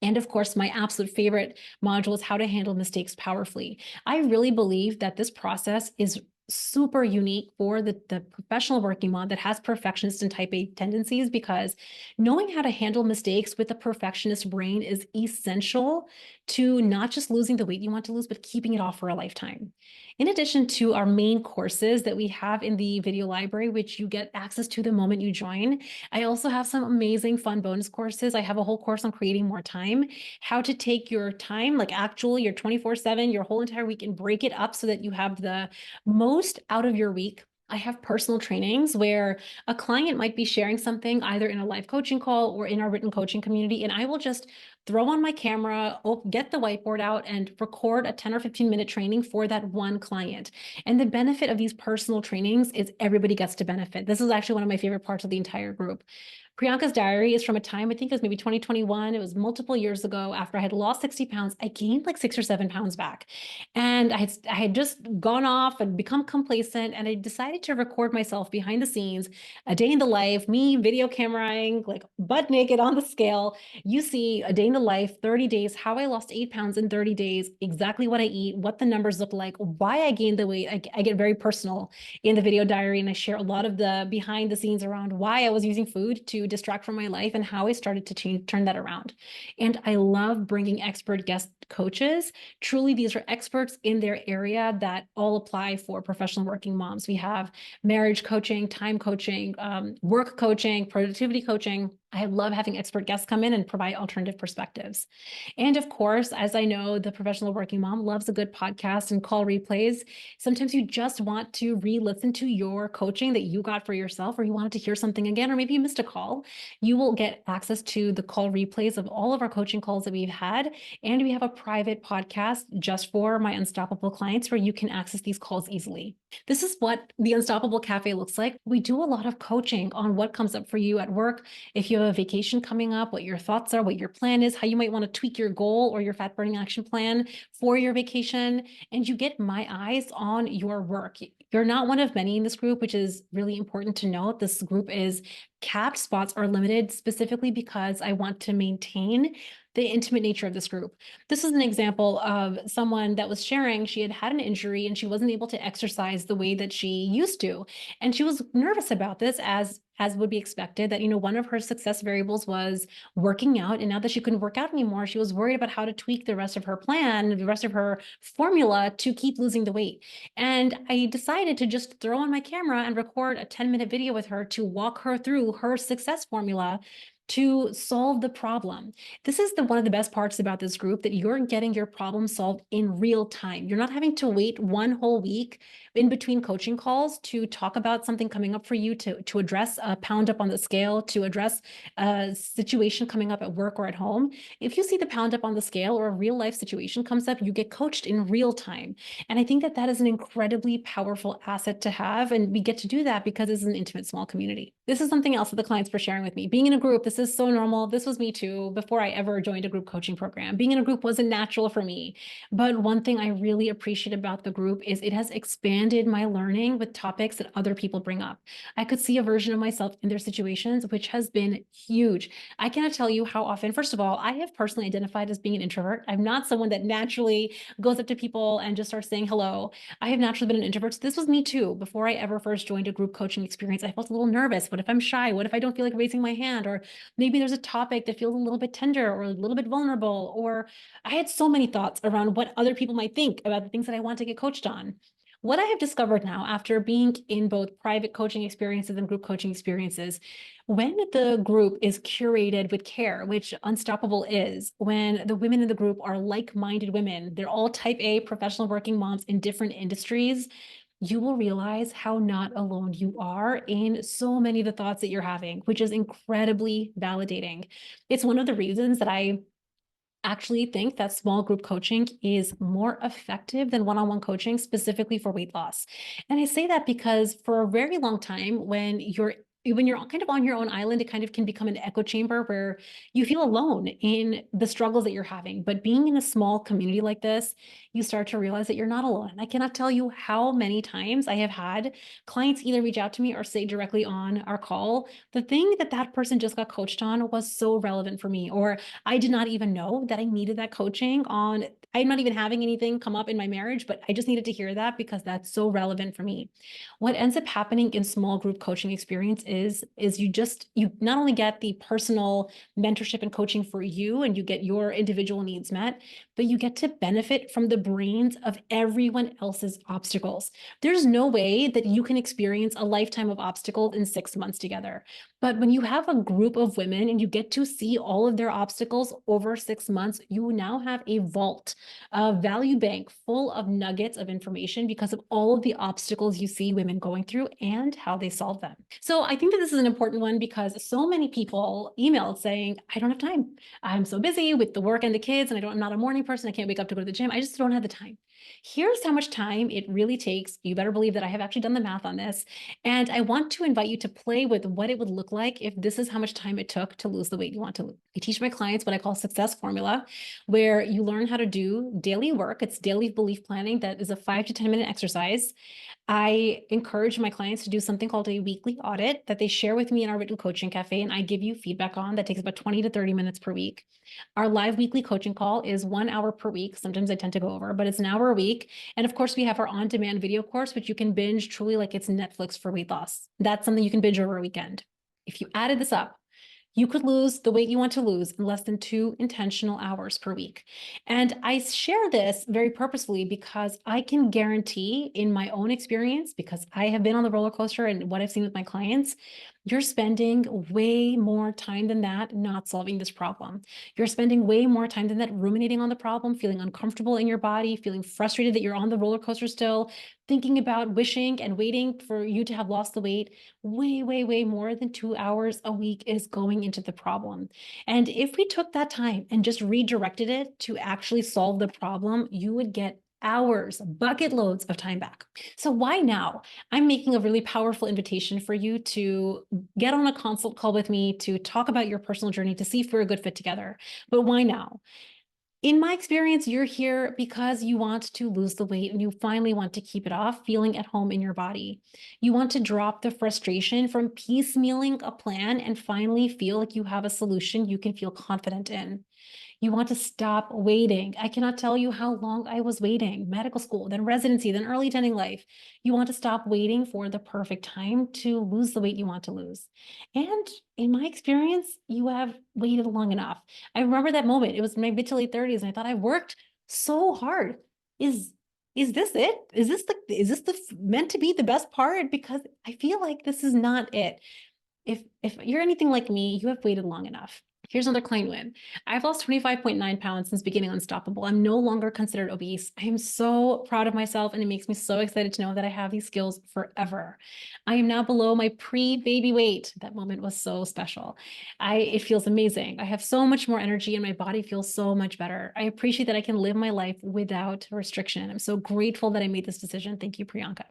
And of course, my absolute favorite module is how to handle mistakes powerfully. I really believe that this process is super unique for the professional working mom that has perfectionist and type A tendencies, because knowing how to handle mistakes with a perfectionist brain is essential to not just losing the weight you want to lose, but keeping it off for a lifetime. In addition to our main courses that we have in the video library, which you get access to the moment you join, I also have some amazing fun bonus courses. I have a whole course on creating more time, how to take your time, like actually your 24/7, your whole entire week, and break it up so that you have the most out of your week. I have personal trainings where a client might be sharing something either in a live coaching call or in our written coaching community, and I will just throw on my camera, get the whiteboard out, and record a 10 or 15-minute training for that one client. And the benefit of these personal trainings is everybody gets to benefit. This is actually one of my favorite parts of the entire group. Priyanka's diary is from a time, I think it was maybe 2021. It was multiple years ago. After I had lost 60 pounds, I gained like 6 or 7 pounds back. And I had just gone off and become complacent. And I decided to record myself behind the scenes, a day in the life, me video cameraing, like butt naked on the scale. You see a day in the life, 30 days, how I lost 8 pounds in 30 days, exactly what I eat, what the numbers look like, why I gained the weight. I get very personal in the video diary, and I share a lot of the behind the scenes around why I was using food to distract from my life and how I started to turn that around. And I love bringing expert guest coaches. Truly, these are experts in their area that all apply for professional working moms. We have marriage coaching, time coaching, work coaching, productivity coaching. I love having expert guests come in and provide alternative perspectives. And of course, as I know, the professional working mom loves a good podcast and call replays. Sometimes you just want to re-listen to your coaching that you got for yourself, or you wanted to hear something again, or maybe you missed a call. You will get access to the call replays of all of our coaching calls that we've had. And we have a private podcast just for my Unstoppable clients where you can access these calls easily. This is what the Unstoppable Cafe looks like. We do a lot of coaching on what comes up for you at work. If you have a vacation coming up, what your thoughts are, what your plan is, how you might want to tweak your goal or your fat burning action plan for your vacation. And you get my eyes on your work. You're not one of many in this group, which is really important to note. This group is capped spots are limited specifically because I want to maintain the intimate nature of this group. This is an example of someone that was sharing she had an injury and she wasn't able to exercise the way that she used to. And she was nervous about this, as would be expected, that, one of her success variables was working out. And now that she couldn't work out anymore, she was worried about how to tweak the rest of her plan, the rest of her formula to keep losing the weight. And I decided to just throw on my camera and record a 10-minute video with her to walk her through her success formula to solve the problem. This is one of the best parts about this group, that you're getting your problem solved in real time. You're not having to wait one whole week in between coaching calls to talk about something coming up for you, to address a pound up on the scale, to address a situation coming up at work or at home. If you see the pound up on the scale or a real life situation comes up, you get coached in real time. And I think that that is an incredibly powerful asset to have. And we get to do that because it's an intimate, small community. This is something else that the clients were sharing with me. Being in a group, this is so normal. This was me too before I ever joined a group coaching program. Being in a group wasn't natural for me. But one thing I really appreciate about the group is it has expanded my learning with topics that other people bring up. I could see a version of myself in their situations, which has been huge. I cannot tell you how often, first of all, I have personally identified as being an introvert. I'm not someone that naturally goes up to people and just starts saying hello. I have naturally been an introvert. So this was me too. Before I ever first joined a group coaching experience, I felt a little nervous. What if I'm shy? What if I don't feel like raising my hand? Or maybe there's a topic that feels a little bit tender or a little bit vulnerable. Or I had so many thoughts around what other people might think about the things that I want to get coached on. What I have discovered now, after being in both private coaching experiences and group coaching experiences, when the group is curated with care, which Unstoppable is, when the women in the group are like-minded women, they're all type A professional working moms in different industries, you will realize how not alone you are in so many of the thoughts that you're having, which is incredibly validating. It's one of the reasons that I actually think that small group coaching is more effective than one-on-one coaching, specifically for weight loss. And I say that because for a very long time, when you're kind of on your own island, it kind of can become an echo chamber where you feel alone in the struggles that you're having. But being in a small community like this, you start to realize that you're not alone. And I cannot tell you how many times I have had clients either reach out to me or say directly on our call, the thing that that person just got coached on was so relevant for me, or I did not even know that I needed that coaching on. I'm not even having anything come up in my marriage, but I just needed to hear that because that's so relevant for me. What ends up happening in small group coaching experience is you not only get the personal mentorship and coaching for you, and you get your individual needs met, but you get to benefit from the brains of everyone else's obstacles. There's no way that you can experience a lifetime of obstacles in 6 months together. But when you have a group of women and you get to see all of their obstacles over 6 months, you now have a vault, a value bank full of nuggets of information because of all of the obstacles you see women going through and how they solve them. So I think that this is an important one because so many people emailed saying, I don't have time. I'm so busy with the work and the kids, and I'm not a morning person. I can't wake up to go to the gym. I just don't have the time. Here's how much time it really takes. You better believe that I have actually done the math on this. And I want to invite you to play with what it would look like if this is how much time it took to lose the weight you want to lose. I teach my clients what I call success formula, where you learn how to do daily work. It's daily belief planning. That is a 5 to 10 minute exercise. I encourage my clients to do something called a weekly audit that they share with me in our written coaching cafe, and I give you feedback on. That takes about 20 to 30 minutes per week. Our live weekly coaching call is 1 hour per week. Sometimes I tend to go over, but it's an hour a week. And of course, we have our on-demand video course, which you can binge truly like it's Netflix for weight loss. That's something you can binge over a weekend. If you added this up, you could lose the weight you want to lose in less than 2 intentional hours per week. And I share this very purposefully because I can guarantee in my own experience, because I have been on the roller coaster and what I've seen with my clients, you're spending way more time than that not solving this problem. You're spending way more time than that ruminating on the problem, feeling uncomfortable in your body, feeling frustrated that you're on the roller coaster still, thinking about wishing and waiting for you to have lost the weight. Way, way, way more than 2 hours a week is going into the problem. And if we took that time and just redirected it to actually solve the problem, you would get hours, bucket loads of time back. So why now? I'm making a really powerful invitation for you to get on a consult call with me to talk about your personal journey to see if we're a good fit together. But why now? In my experience, you're here because you want to lose the weight and you finally want to keep it off, feeling at home in your body. You want to drop the frustration from piecemealing a plan and finally feel like you have a solution you can feel confident in. You want to stop waiting. I cannot tell you how long I was waiting. Medical school, then residency, then early attending life. You want to stop waiting for the perfect time to lose the weight you want to lose. And in my experience, you have waited long enough. I remember that moment. It was my mid to late 30s, and I thought I worked so hard. Is is this it? Is this meant to be the best part? Because I feel like this is not it. If you're anything like me, you have waited long enough. Here's another client win. I've lost 25.9 pounds since beginning Unstoppable. I'm no longer considered obese. I am so proud of myself, and it makes me so excited to know that I have these skills forever. I am now below my pre-baby weight. That moment was so special. It feels amazing. I have so much more energy and my body feels so much better. I appreciate that I can live my life without restriction. I'm so grateful that I made this decision. Thank you, Priyanka.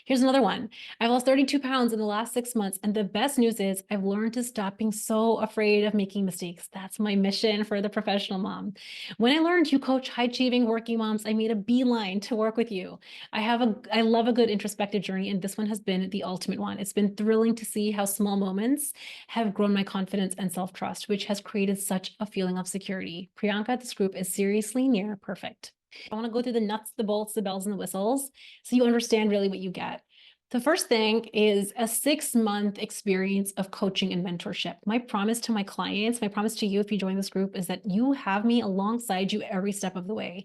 Here's another one. I've lost 32 pounds in the last 6 months. And the best news is I've learned to stop being so afraid of making mistakes. That's my mission for the professional mom. When I learned you coach high achieving working moms, I made a beeline to work with you. I love a good introspective journey. And this one has been the ultimate one. It's been thrilling to see how small moments have grown my confidence and self-trust, which has created such a feeling of security. Priyanka, this group is seriously near perfect. I want to go through the nuts, the bolts, the bells, and the whistles so you understand really what you get. The first thing is a 6-month experience of coaching and mentorship. My promise to my clients, my promise to you if you join this group is that you have me alongside you every step of the way.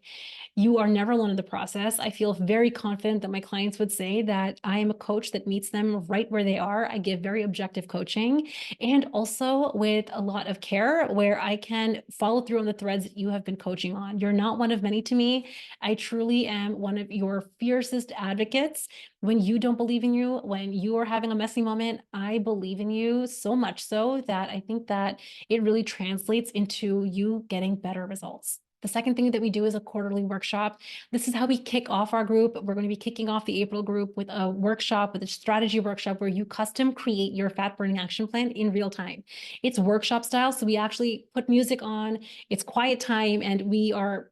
You are never alone in the process. I feel very confident that my clients would say that I am a coach that meets them right where they are. I give very objective coaching and also with a lot of care where I can follow through on the threads that you have been coaching on. You're not one of many to me. I truly am one of your fiercest advocates. When you don't believe in you, when you are having a messy moment, I believe in you so much so that I think that it really translates into you getting better results. The second thing that we do is a quarterly workshop. This is how we kick off our group. We're going to be kicking off the April group with a workshop, with a strategy workshop where you custom create your fat burning action plan in real time. It's workshop style. So we actually put music on, it's quiet time, and we are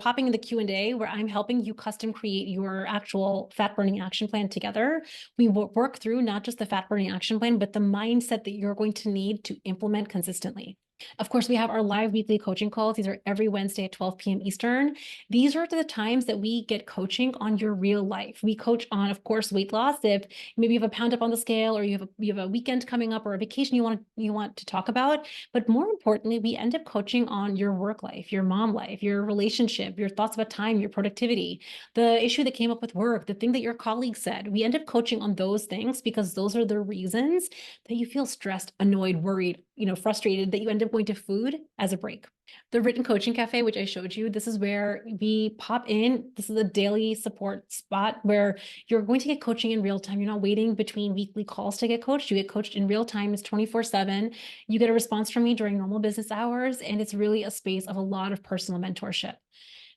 popping in the Q&A where I'm helping you custom create your actual fat burning action plan together. We work through not just the fat burning action plan, but the mindset that you're going to need to implement consistently. Of course, we have our live weekly coaching calls. These are every Wednesday at 12 p.m. Eastern. These are the times that we get coaching on your real life. We coach on, of course, weight loss. If maybe you have a pound up on the scale or you have a weekend coming up or a vacation you want to talk about. But more importantly, we end up coaching on your work life, your mom life, your relationship, your thoughts about time, your productivity, the issue that came up with work, the thing that your colleague said. We end up coaching on those things because those are the reasons that you feel stressed, annoyed, worried, frustrated, that you end up going to food as a break. The written coaching cafe, which I showed you, this is where we pop in. This is a daily support spot where you're going to get coaching in real time. You're not waiting between weekly calls to get coached. You get coached in real time. It's 24/7. You get a response from me during normal business hours. And it's really a space of a lot of personal mentorship.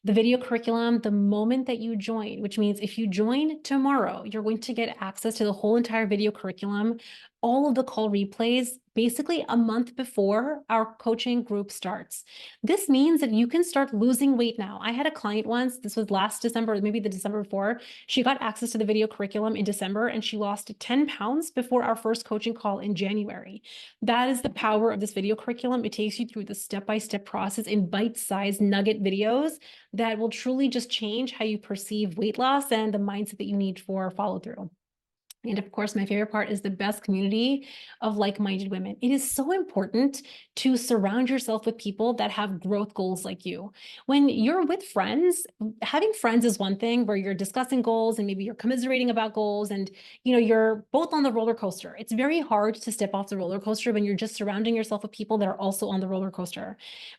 The video curriculum, the moment that you join, which means if you join tomorrow, you're going to get access to the whole entire video curriculum, all of the call replays, basically a month before our coaching group starts. This means that you can start losing weight now. I had a client once, this was last December, maybe the December before, she got access to the video curriculum in December and she lost 10 pounds before our first coaching call in January. That is the power of this video curriculum. It takes you through the step-by-step process in bite-sized nugget videos that will truly just change how you perceive weight loss and the mindset that you need for follow-through. And of course, my favorite part is the best community of like-minded women. It is so important to surround yourself with people that have growth goals like you. When you're with friends, having friends is one thing where you're discussing goals and maybe you're commiserating about goals and you're both on the roller coaster. It's very hard to step off the roller coaster when you're just surrounding yourself with people that are also on the roller coaster.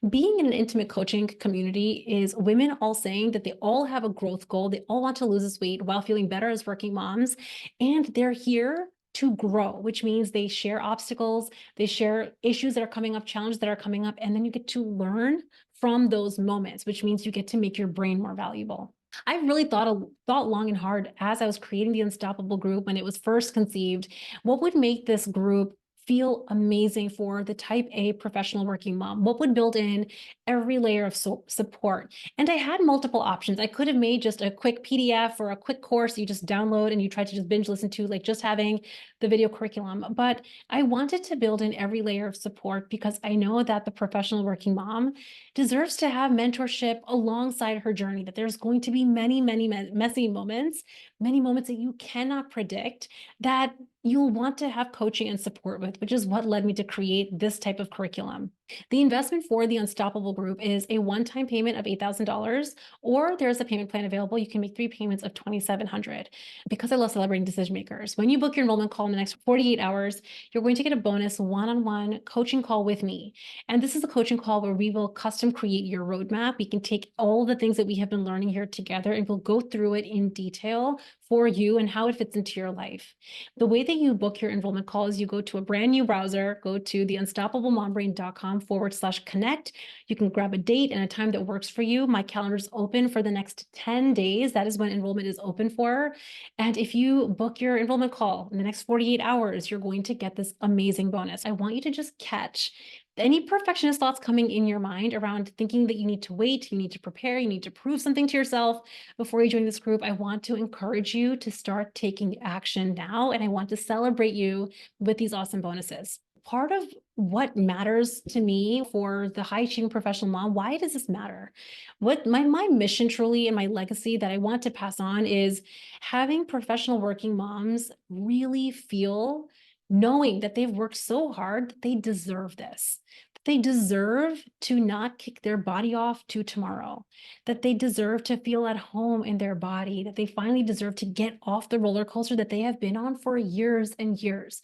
Being in an intimate coaching community is women all saying that they all have a growth goal. They all want to lose this weight while feeling better as working moms. And they're here to grow, which means they share obstacles, they share issues that are coming up, challenges that are coming up, and then you get to learn from those moments, which means you get to make your brain more valuable. I really thought long and hard as I was creating the Unstoppable group when it was first conceived, what would make this group feel amazing for the type A professional working mom? What would build in every layer of support? And I had multiple options. I could have made just a quick PDF or a quick course you just download and you try to just binge listen to, like just having the video curriculum. But I wanted to build in every layer of support because I know that the professional working mom deserves to have mentorship alongside her journey, that there's going to be many, many messy moments, many moments that you cannot predict, that you'll want to have coaching and support with, which is what led me to create this type of curriculum. The investment for the Unstoppable group is a one-time payment of $8,000, or there's a payment plan available. You can make 3 payments of $2,700. Because I love celebrating decision makers, when you book your enrollment call in the next 48 hours, you're going to get a bonus one-on-one coaching call with me. And this is a coaching call where we will custom create your roadmap. We can take all the things that we have been learning here together and we'll go through it in detail for you and how it fits into your life. The way that you book your enrollment call is you go to a brand new browser, go to the unstoppablemombrain.com/connect. You can grab a date and a time that works for you. My calendar is open for the next 10 days. That is when enrollment is open for. And if you book your enrollment call in the next 48 hours, you're going to get this amazing bonus. I want you to just catch any perfectionist thoughts coming in your mind around thinking that you need to wait, you need to prepare, you need to prove something to yourself before you join this group. I want to encourage you to start taking action now, and I want to celebrate you with these awesome bonuses. Part of what matters to me for the high achieving professional mom, why does this matter? What my mission truly and my legacy that I want to pass on is having professional working moms really feel, knowing that they've worked so hard, that they deserve this. They deserve to not kick their body off to tomorrow, that they deserve to feel at home in their body, that they finally deserve to get off the roller coaster that they have been on for years and years.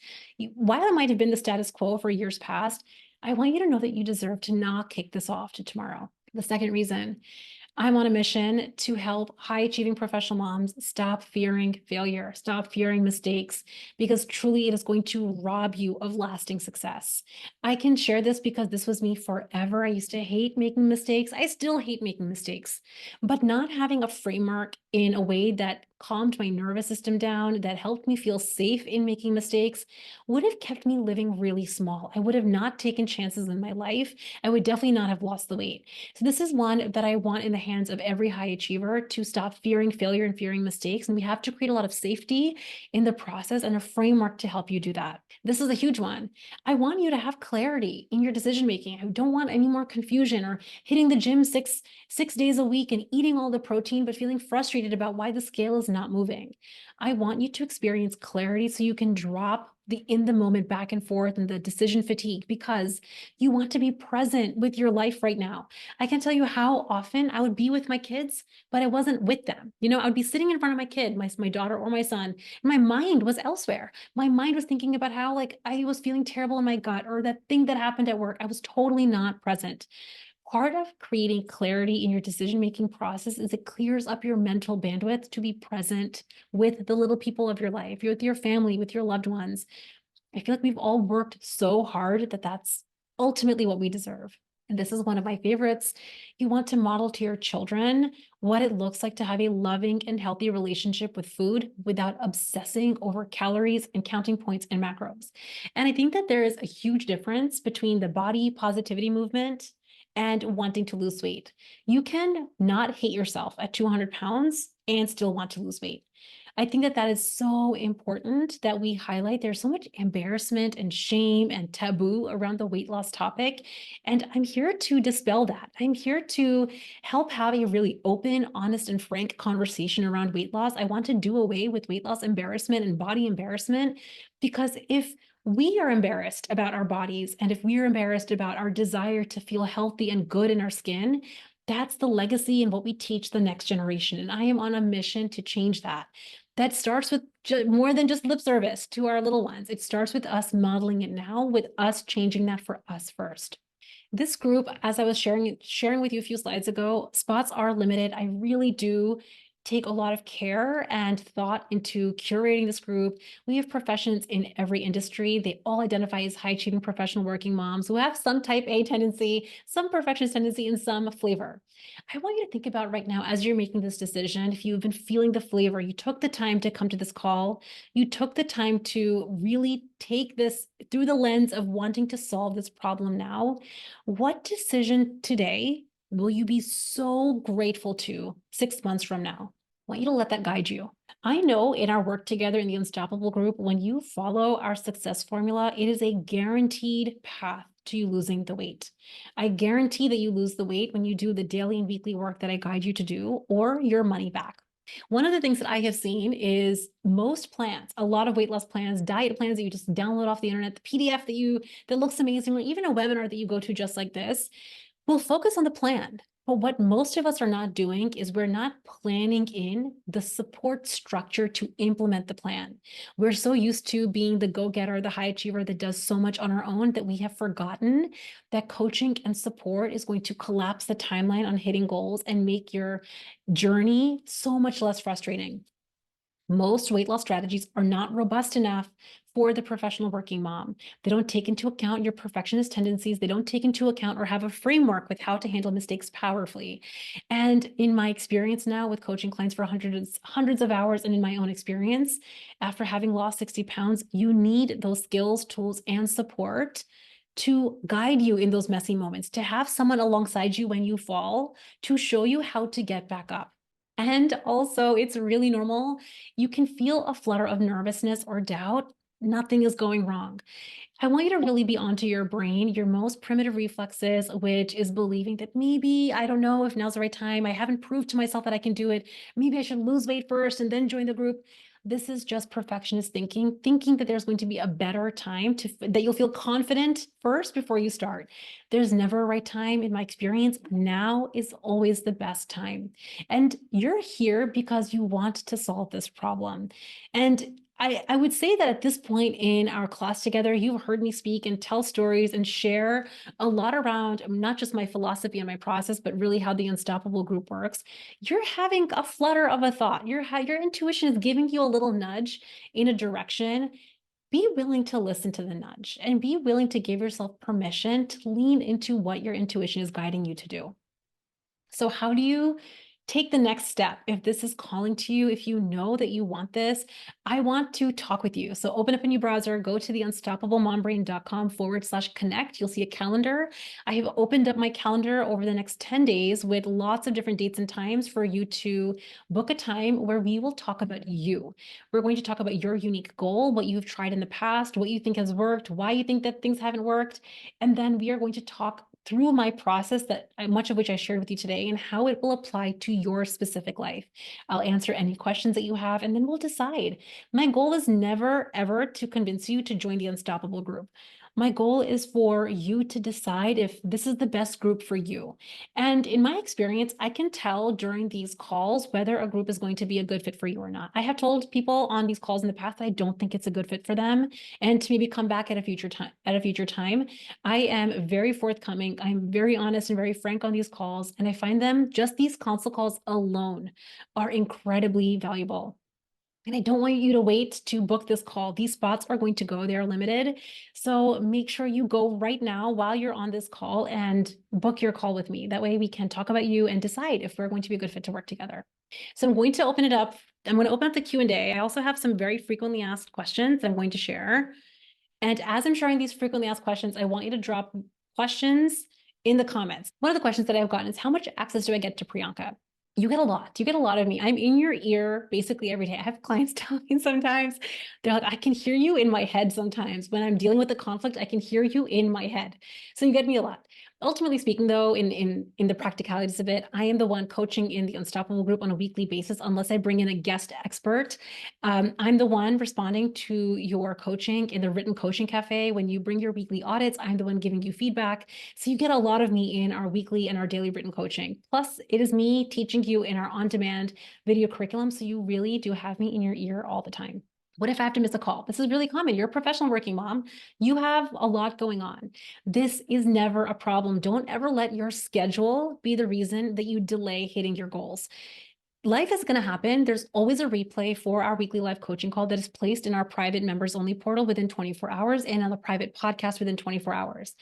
While it might have been the status quo for years past, I want you to know that you deserve to not kick this off to tomorrow. The second reason, I'm on a mission to help high achieving professional moms stop fearing failure, stop fearing mistakes, because truly it is going to rob you of lasting success. I can share this because this was me forever. I used to hate making mistakes. I still hate making mistakes, but not having a framework in a way that calmed my nervous system down, that helped me feel safe in making mistakes, would have kept me living really small. I would have not taken chances in my life. I would definitely not have lost the weight. So this is one that I want in the hands of every high achiever, to stop fearing failure and fearing mistakes. And we have to create a lot of safety in the process and a framework to help you do that. This is a huge one. I want you to have clarity in your decision making. I don't want any more confusion or hitting the gym six days a week and eating all the protein, but feeling frustrated about why the scale is not moving. I want you to experience clarity so you can drop the in the moment back and forth and the decision fatigue, because you want to be present with your life right now. I can tell you how often I would be with my kids, but I wasn't with them. I would be sitting in front of my kid, my daughter or my son, and my mind was elsewhere. My mind was thinking about how like I was feeling terrible in my gut, or that thing that happened at work. I was totally not present. Part of creating clarity in your decision-making process is it clears up your mental bandwidth to be present with the little people of your life, with your family, with your loved ones. I feel like we've all worked so hard that that's ultimately what we deserve. And this is one of my favorites. You want to model to your children what it looks like to have a loving and healthy relationship with food without obsessing over calories and counting points and macros. And I think that there is a huge difference between the body positivity movement and wanting to lose weight. You can not hate yourself at 200 pounds and still want to lose weight. I think that that is so important that we highlight. There's so much embarrassment and shame and taboo around the weight loss topic. And I'm here to dispel that. I'm here to help have a really open, honest, and frank conversation around weight loss. I want to do away with weight loss embarrassment and body embarrassment, because if we are embarrassed about our bodies, and if we are embarrassed about our desire to feel healthy and good in our skin, that's the legacy and what we teach the next generation. And I am on a mission to change that. That starts with more than just lip service to our little ones. It starts with us modeling it now, with us changing that for us first. This group, as I was sharing with you a few slides ago, spots are limited. I really do take a lot of care and thought into curating this group. We have professions in every industry. They all identify as high achieving professional working moms who have some type A tendency, some perfectionist tendency, and some flavor. I want you to think about right now as you're making this decision, if you've been feeling the flavor, you took the time to come to this call, you took the time to really take this through the lens of wanting to solve this problem now. What decision today will you be so grateful to 6 months from now? I want you to let that guide you. I know in our work together in the Unstoppable group, when you follow our success formula, it is a guaranteed path to you losing the weight. I guarantee that you lose the weight when you do the daily and weekly work that I guide you to do, or your money back. One of the things that I have seen is most plans, a lot of weight loss plans, diet plans that you just download off the internet, the PDF that looks amazing, or even a webinar that you go to just like this, will focus on the plan. But what most of us are not doing is we're not planning in the support structure to implement the plan. We're so used to being the go-getter, the high achiever that does so much on our own that we have forgotten that coaching and support is going to collapse the timeline on hitting goals and make your journey so much less frustrating. Most weight loss strategies are not robust enough for the professional working mom. They don't take into account your perfectionist tendencies. They don't take into account or have a framework with how to handle mistakes powerfully. And in my experience now with coaching clients for hundreds of hours, and in my own experience, after having lost 60 pounds, you need those skills, tools, and support to guide you in those messy moments, to have someone alongside you when you fall, to show you how to get back up. And also, it's really normal. You can feel a flutter of nervousness or doubt. Nothing is going wrong. I want you to really be onto your brain, your most primitive reflexes, which is believing that maybe, I don't know if now's the right time. I haven't proved to myself that I can do it. Maybe I should lose weight first and then join the group. This is just perfectionist thinking that there's going to be a better time that you'll feel confident first before you start. There's never a right time in my experience. Now is always the best time. And you're here because you want to solve this problem. And I would say that at this point in our class together, you've heard me speak and tell stories and share a lot around not just my philosophy and my process, but really how the Unstoppable group works. You're having a flutter of a thought. Your intuition is giving you a little nudge in a direction. Be willing to listen to the nudge and be willing to give yourself permission to lean into what your intuition is guiding you to do. So how do you take the next step? If this is calling to you, if you know that you want this, I want to talk with you. So open up a new browser, go to the unstoppablemombrain.com/connect. You'll see a calendar. I have opened up my calendar over the next 10 days with lots of different dates and times for you to book a time where we will talk about you. We're going to talk about your unique goal, what you've tried in the past, what you think has worked, why you think that things haven't worked. And then we are going to talk through my process that much of which I shared with you today and how it will apply to your specific life. I'll answer any questions that you have, and then we'll decide. My goal is never, ever to convince you to join the Unstoppable group. My goal is for you to decide if this is the best group for you. And in my experience, I can tell during these calls whether a group is going to be a good fit for you or not. I have told people on these calls in the past that I don't think it's a good fit for them, and to maybe come back at a future time. I am very forthcoming. I'm very honest and very frank on these calls, and I find them, just these consult calls alone, are incredibly valuable. And I don't want you to wait to book this call. These spots are going to go, they're limited. So make sure you go right now while you're on this call and book your call with me. That way we can talk about you and decide if we're going to be a good fit to work together. So I'm going to open it up. I'm going to open up the Q&A. I also have some very frequently asked questions I'm going to share. And as I'm sharing these frequently asked questions, I want you to drop questions in the comments. One of the questions that I've gotten is, how much access do I get to Priyanka? You get a lot. You get a lot of me. I'm in your ear basically every day. I have clients tell me sometimes, they're like, I can hear you in my head sometimes. When I'm dealing with the conflict, I can hear you in my head. So you get me a lot. Ultimately speaking, though, in the practicalities of it, I am the one coaching in the Unstoppable group on a weekly basis, unless I bring in a guest expert. I'm the one responding to your coaching in the written coaching cafe. When you bring your weekly audits, I'm the one giving you feedback. So you get a lot of me in our weekly and our daily written coaching. Plus, it is me teaching you in our on-demand video curriculum. So you really do have me in your ear all the time. What if I have to miss a call? This is really common. You're a professional working mom. You have a lot going on. This is never a problem. Don't ever let your schedule be the reason that you delay hitting your goals. Life is going to happen. There's always a replay for our weekly live coaching call that is placed in our private members only portal within 24 hours and on the private podcast within 24 hours.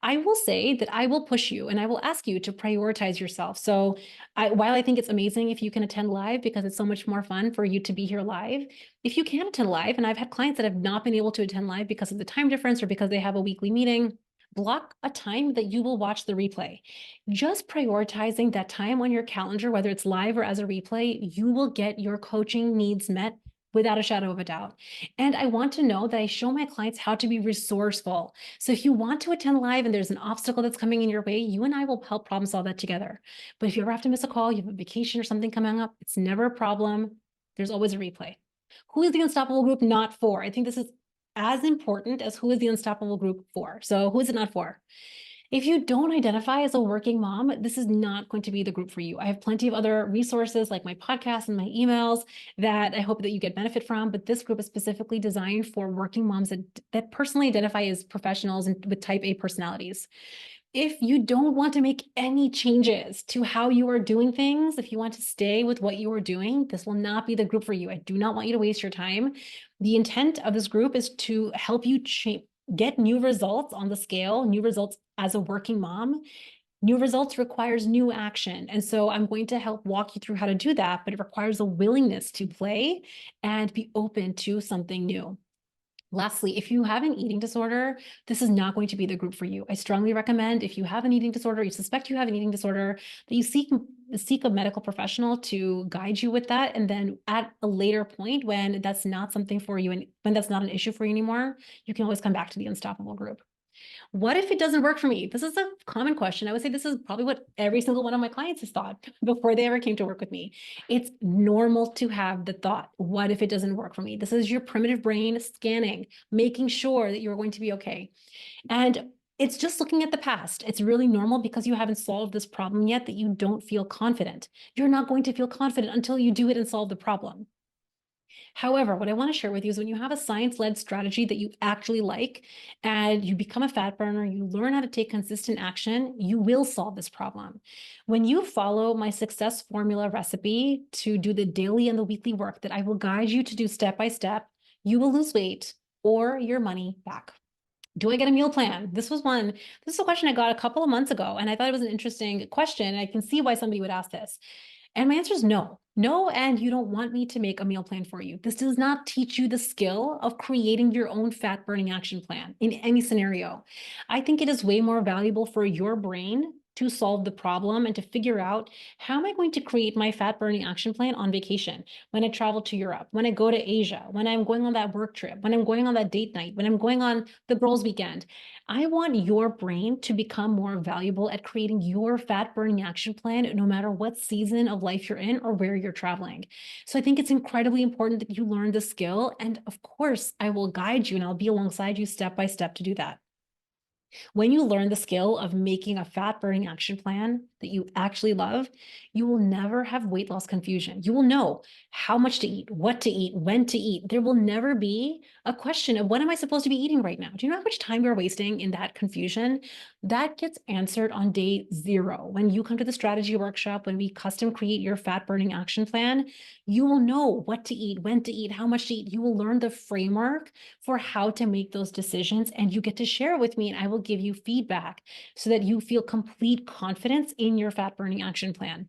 I will say that I will push you and I will ask you to prioritize yourself. So while I think it's amazing if you can attend live because it's so much more fun for you to be here live, if you can attend live, and I've had clients that have not been able to attend live because of the time difference or because they have a weekly meeting, block a time that you will watch the replay. Just prioritizing that time on your calendar, whether it's live or as a replay, you will get your coaching needs met without a shadow of a doubt. And I want to know that I show my clients how to be resourceful. So if you want to attend live and there's an obstacle that's coming in your way, you and I will help problem solve that together. But if you ever have to miss a call, you have a vacation or something coming up, it's never a problem. There's always a replay. Who is the Unstoppable group not for? I think this is as important as who is the Unstoppable group for. So who is it not for? If you don't identify as a working mom, this is not going to be the group for you. I have plenty of other resources like my podcast and my emails that I hope that you get benefit from, but this group is specifically designed for working moms that personally identify as professionals and with type A personalities. If you don't want to make any changes to how you are doing things, if you want to stay with what you are doing, this will not be the group for you. I do not want you to waste your time. The intent of this group is to help you get new results on the scale, new results as a working mom. New results requires new action. And so I'm going to help walk you through how to do that, but it requires a willingness to play and be open to something new. Lastly, if you have an eating disorder, this is not going to be the group for you. I strongly recommend if you have an eating disorder, you suspect you have an eating disorder, that you seek a medical professional to guide you with that. And then at a later point, when that's not something for you and when that's not an issue for you anymore, you can always come back to the Unstoppable group. What if it doesn't work for me? This is a common question. I would say this is probably what every single one of my clients has thought before they ever came to work with me. It's normal to have the thought, what if it doesn't work for me? This is your primitive brain scanning, making sure that you're going to be okay. And it's just looking at the past. It's really normal because you haven't solved this problem yet that you don't feel confident. You're not going to feel confident until you do it and solve the problem. However, what I want to share with you is when you have a science-led strategy that you actually like and you become a fat burner, you learn how to take consistent action, you will solve this problem. When you follow my success formula recipe to do the daily and the weekly work that I will guide you to do step by step, you will lose weight or your money back. Do I get a meal plan? This is a question I got a couple of months ago, and I thought it was an interesting question. I can see why somebody would ask this. And my answer is no. No, and you don't want me to make a meal plan for you. This does not teach you the skill of creating your own fat burning action plan in any scenario. I think it is way more valuable for your brain to solve the problem and to figure out how am I going to create my fat burning action plan on vacation, when I travel to Europe, when I go to Asia, when I'm going on that work trip, when I'm going on that date night, when I'm going on the girls' weekend. I want your brain to become more valuable at creating your fat burning action plan, no matter what season of life you're in or where you're traveling. So I think it's incredibly important that you learn the skill. And of course, I will guide you and I'll be alongside you step by step to do that. When you learn the skill of making a fat burning action plan that you actually love, you will never have weight loss confusion. You will know how much to eat, what to eat, when to eat. There will never be a question of what am I supposed to be eating right now? Do you know how much time you're wasting in that confusion? That gets answered on day 0. When you come to the strategy workshop, when we custom create your fat burning action plan, you will know what to eat, when to eat, how much to eat. You will learn the framework for how to make those decisions, and you get to share it with me and I will give you feedback so that you feel complete confidence in your fat burning action plan.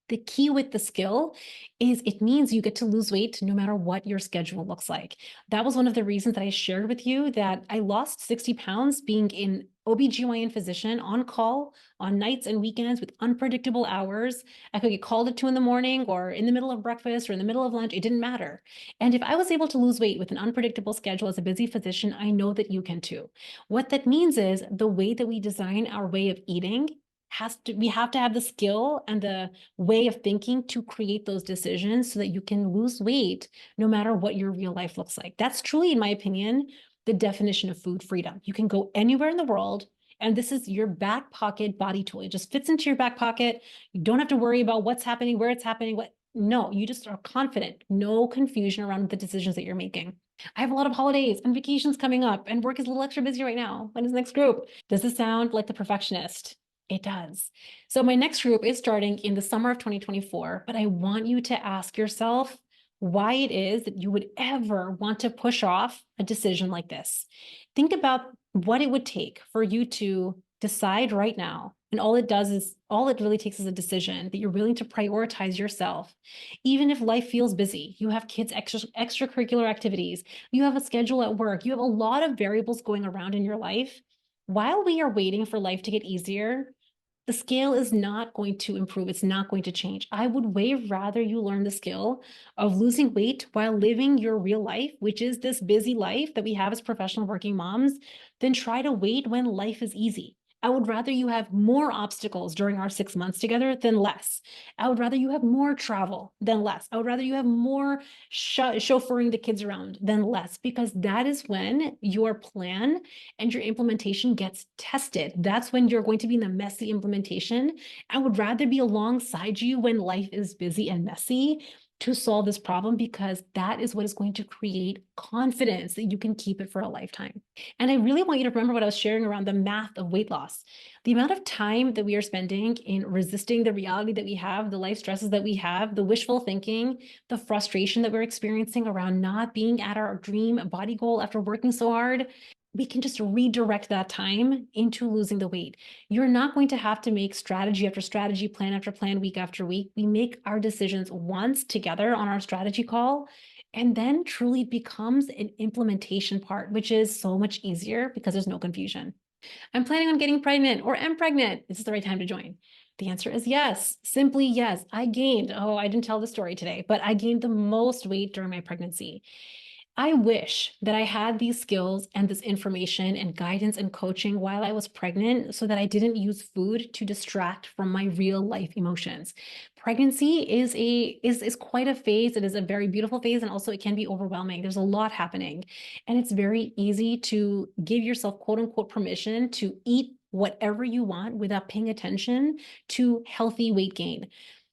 The key with the skill is it means you get to lose weight no matter what your schedule looks like. That was one of the reasons that I shared with you that I lost 60 pounds being in OBGYN physician on call on nights and weekends with unpredictable hours. I could get called at 2 a.m. or in the middle of breakfast or in the middle of lunch. It didn't matter. And if I was able to lose weight with an unpredictable schedule as a busy physician, I know that you can too. What that means is the way that we design our way of eating we have to have the skill and the way of thinking to create those decisions so that you can lose weight no matter what your real life looks like. That's truly, in my opinion, the definition of food freedom. You can go anywhere in the world, and this is your back pocket body tool. It just fits into your back pocket. You don't have to worry about what's happening, where it's happening, no, you just are confident. No confusion around the decisions that you're making. I have a lot of holidays and vacations coming up, and work is a little extra busy right now. When is the next group? Does this sound like the perfectionist? It does. So my next group is starting in the summer of 2024, but I want you to ask yourself why it is that you would ever want to push off a decision like this. Think about what it would take for you to decide right now. And all it really takes is a decision that you're willing to prioritize yourself. Even if life feels busy, you have kids' extracurricular activities, you have a schedule at work, you have a lot of variables going around in your life. While we are waiting for life to get easier, the scale is not going to improve. It's not going to change. I would way rather you learn the skill of losing weight while living your real life, which is this busy life that we have as professional working moms, than try to wait when life is easy. I would rather you have more obstacles during our 6 months together than less. I would rather you have more travel than less. I would rather you have more chauffeuring the kids around than less, because that is when your plan and your implementation gets tested. That's when you're going to be in the messy implementation. I would rather be alongside you when life is busy and messy to solve this problem, because that is what is going to create confidence that you can keep it for a lifetime. And I really want you to remember what I was sharing around the math of weight loss. The amount of time that we are spending in resisting the reality that we have, the life stresses that we have, the wishful thinking, the frustration that we're experiencing around not being at our dream body goal after working so hard, we can just redirect that time into losing the weight. You're not going to have to make strategy after strategy, plan after plan, week after week. We make our decisions once together on our strategy call, and then truly becomes an implementation part, which is so much easier because there's no confusion. I'm planning on getting pregnant or am pregnant. Is this the right time to join? The answer is yes. Simply yes. I didn't tell the story today, but I gained the most weight during my pregnancy. I wish that I had these skills and this information and guidance and coaching while I was pregnant, so that I didn't use food to distract from my real life emotions. Pregnancy is quite a phase. It is a very beautiful phase, and also it can be overwhelming. There's a lot happening, and it's very easy to give yourself quote unquote permission to eat whatever you want without paying attention to healthy weight gain.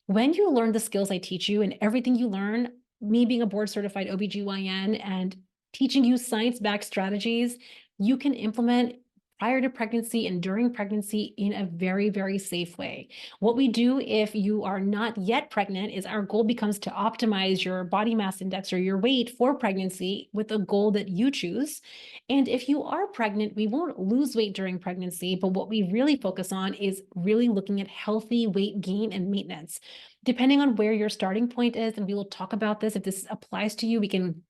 When you learn the skills I teach you and everything you learn, me being a board certified OBGYN and teaching you science-backed strategies, you can implement prior to pregnancy and during pregnancy in a very, very safe way. What we do if you are not yet pregnant is our goal becomes to optimize your body mass index or your weight for pregnancy with a goal that you choose. And if you are pregnant, we won't lose weight during pregnancy, but what we really focus on is really looking at healthy weight gain and maintenance. Depending on where your starting point is, and we will talk about this, if this applies to you, we can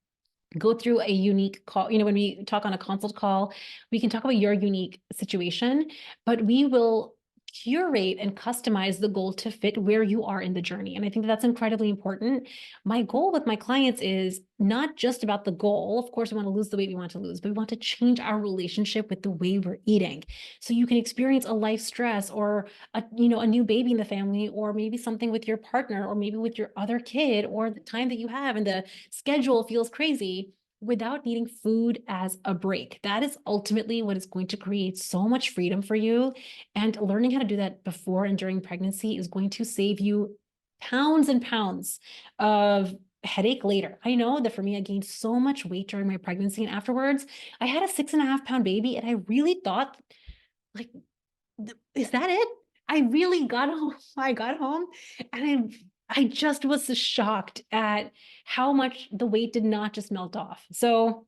go through a unique call. When we talk on a consult call, we can talk about your unique situation, but we will curate and customize the goal to fit where you are in the journey. And I think that's incredibly important. My goal with my clients is not just about the goal. Of course, we want to lose the weight we want to lose, but we want to change our relationship with the way we're eating. So you can experience a life stress or a new baby in the family, or maybe something with your partner, or maybe with your other kid, or the time that you have and the schedule feels crazy, without needing food as a break. That is ultimately what is going to create so much freedom for you. And learning how to do that before and during pregnancy is going to save you pounds and pounds of headache later. I know that for me, I gained so much weight during my pregnancy, and afterwards I had a 6.5 pound baby, and I really thought, like, is that it? I really got home. I got home, and I just was so shocked at how much the weight did not just melt off. So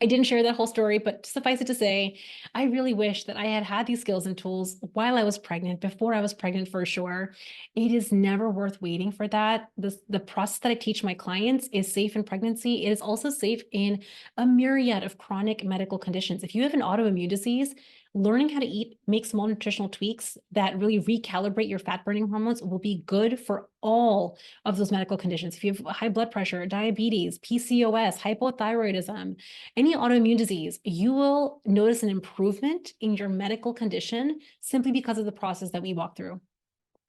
I didn't share that whole story, but suffice it to say, I really wish that I had had these skills and tools while I was pregnant, before I was pregnant for sure. It is never worth waiting for that. The process that I teach my clients is safe in pregnancy. It is also safe in a myriad of chronic medical conditions. If you have an autoimmune disease, learning how to eat, make small nutritional tweaks that really recalibrate your fat burning hormones will be good for all of those medical conditions. If you have high blood pressure, diabetes, PCOS, hypothyroidism, any autoimmune disease, you will notice an improvement in your medical condition simply because of the process that we walk through.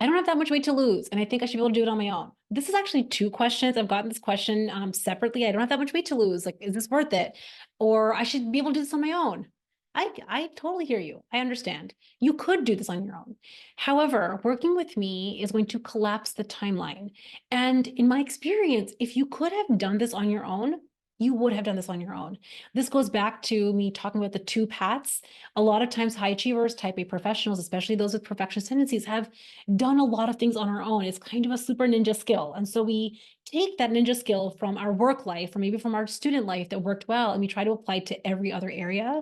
I don't have that much weight to lose, and I think I should be able to do it on my own. This is actually two questions. I've gotten this question separately. I don't have that much weight to lose. Like, is this worth it? Or I should be able to do this on my own. I totally hear you. I understand. You could do this on your own. However, working with me is going to collapse the timeline. And in my experience, if you could have done this on your own, you would have done this on your own. This goes back to me talking about the two paths. A lot of times, high achievers, type A professionals, especially those with perfectionist tendencies, have done a lot of things on our own. It's kind of a super ninja skill. And so we take that ninja skill from our work life or maybe from our student life that worked well, and we try to apply it to every other area.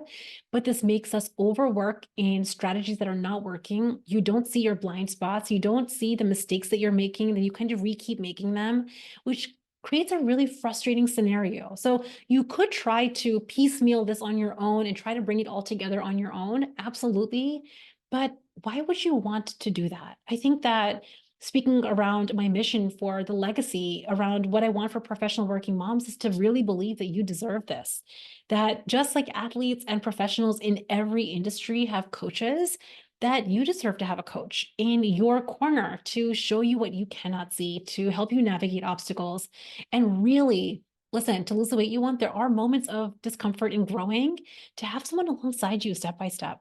But this makes us overwork in strategies that are not working. You don't see your blind spots. You don't see the mistakes that you're making. Then you kind of keep making them, which creates a really frustrating scenario. So you could try to piecemeal this on your own and try to bring it all together on your own. Absolutely. But why would you want to do that? I think that speaking around my mission for the legacy, around what I want for professional working moms, is to really believe that you deserve this. That just like athletes and professionals in every industry have coaches, that you deserve to have a coach in your corner to show you what you cannot see, to help you navigate obstacles, and really listen, to lose the weight you want. There are moments of discomfort in growing. To have someone alongside you step by step,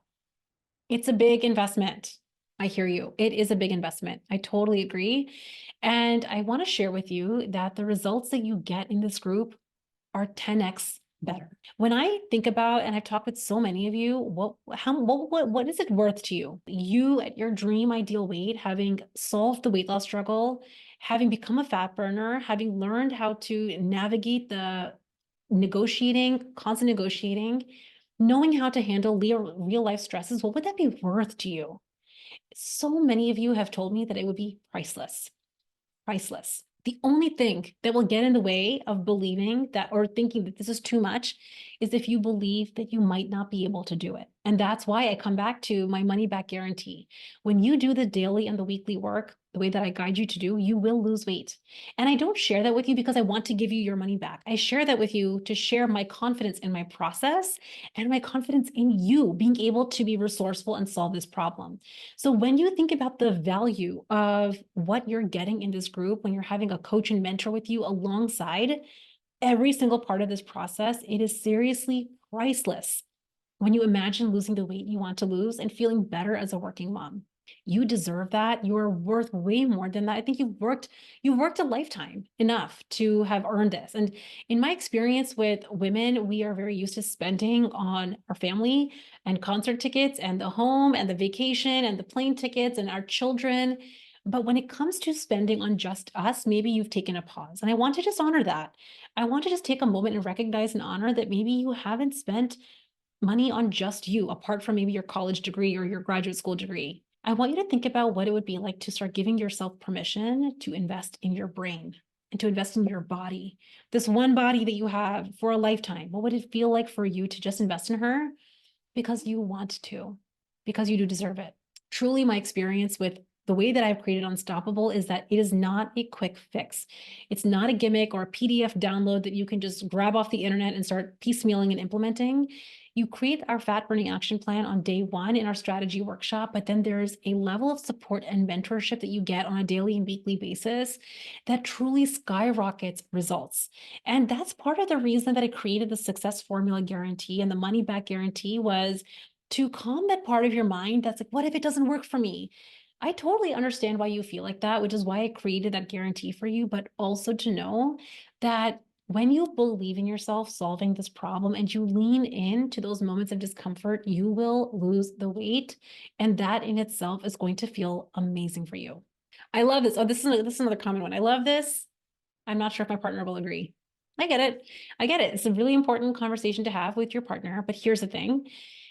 it's a big investment. I hear you. It is a big investment. I totally agree. And I want to share with you that the results that you get in this group are 10x better. When I think about, and I've talked with so many of you, what is it worth to you? You at your dream ideal weight, having solved the weight loss struggle, having become a fat burner, having learned how to navigate the constant negotiating, knowing how to handle real life stresses, what would that be worth to you? So many of you have told me that it would be priceless. Priceless. The only thing that will get in the way of believing that or thinking that this is too much is if you believe that you might not be able to do it. And that's why I come back to my money back guarantee. When you do the daily and the weekly work, the way that I guide you to do, you will lose weight. And I don't share that with you because I want to give you your money back. I share that with you to share my confidence in my process and my confidence in you being able to be resourceful and solve this problem. So when you think about the value of what you're getting in this group, when you're having a coach and mentor with you alongside every single part of this process, it is seriously priceless. When you imagine losing the weight you want to lose and feeling better as a working mom, you deserve that. You are worth way more than that. I think you've worked a lifetime enough to have earned this. And in my experience with women, we are very used to spending on our family and concert tickets and the home and the vacation and the plane tickets and our children. But when it comes to spending on just us, maybe you've taken a pause. And I want to just honor that. I want to just take a moment and recognize and honor that maybe you haven't spent money on just you, apart from maybe your college degree or your graduate school degree. I want you to think about what it would be like to start giving yourself permission to invest in your brain and to invest in your body. This one body that you have for a lifetime, what would it feel like for you to just invest in her because you want to, because you do deserve it? Truly, my experience with the way that I've created Unstoppable is that it is not a quick fix. It's not a gimmick or a PDF download that you can just grab off the internet and start piecemealing and implementing. You create our fat burning action plan on day one in our strategy workshop, but then there's a level of support and mentorship that you get on a daily and weekly basis that truly skyrockets results. And that's part of the reason that I created the success formula guarantee and the money back guarantee, was to calm that part of your mind that's like, what if it doesn't work for me? I totally understand why you feel like that, which is why I created that guarantee for you, but also to know that when you believe in yourself solving this problem and you lean into those moments of discomfort, you will lose the weight. And that in itself is going to feel amazing for you. I love this. Oh, this is another common one. I love this. I'm not sure if my partner will agree. I get it. I get it. It's a really important conversation to have with your partner. But here's the thing.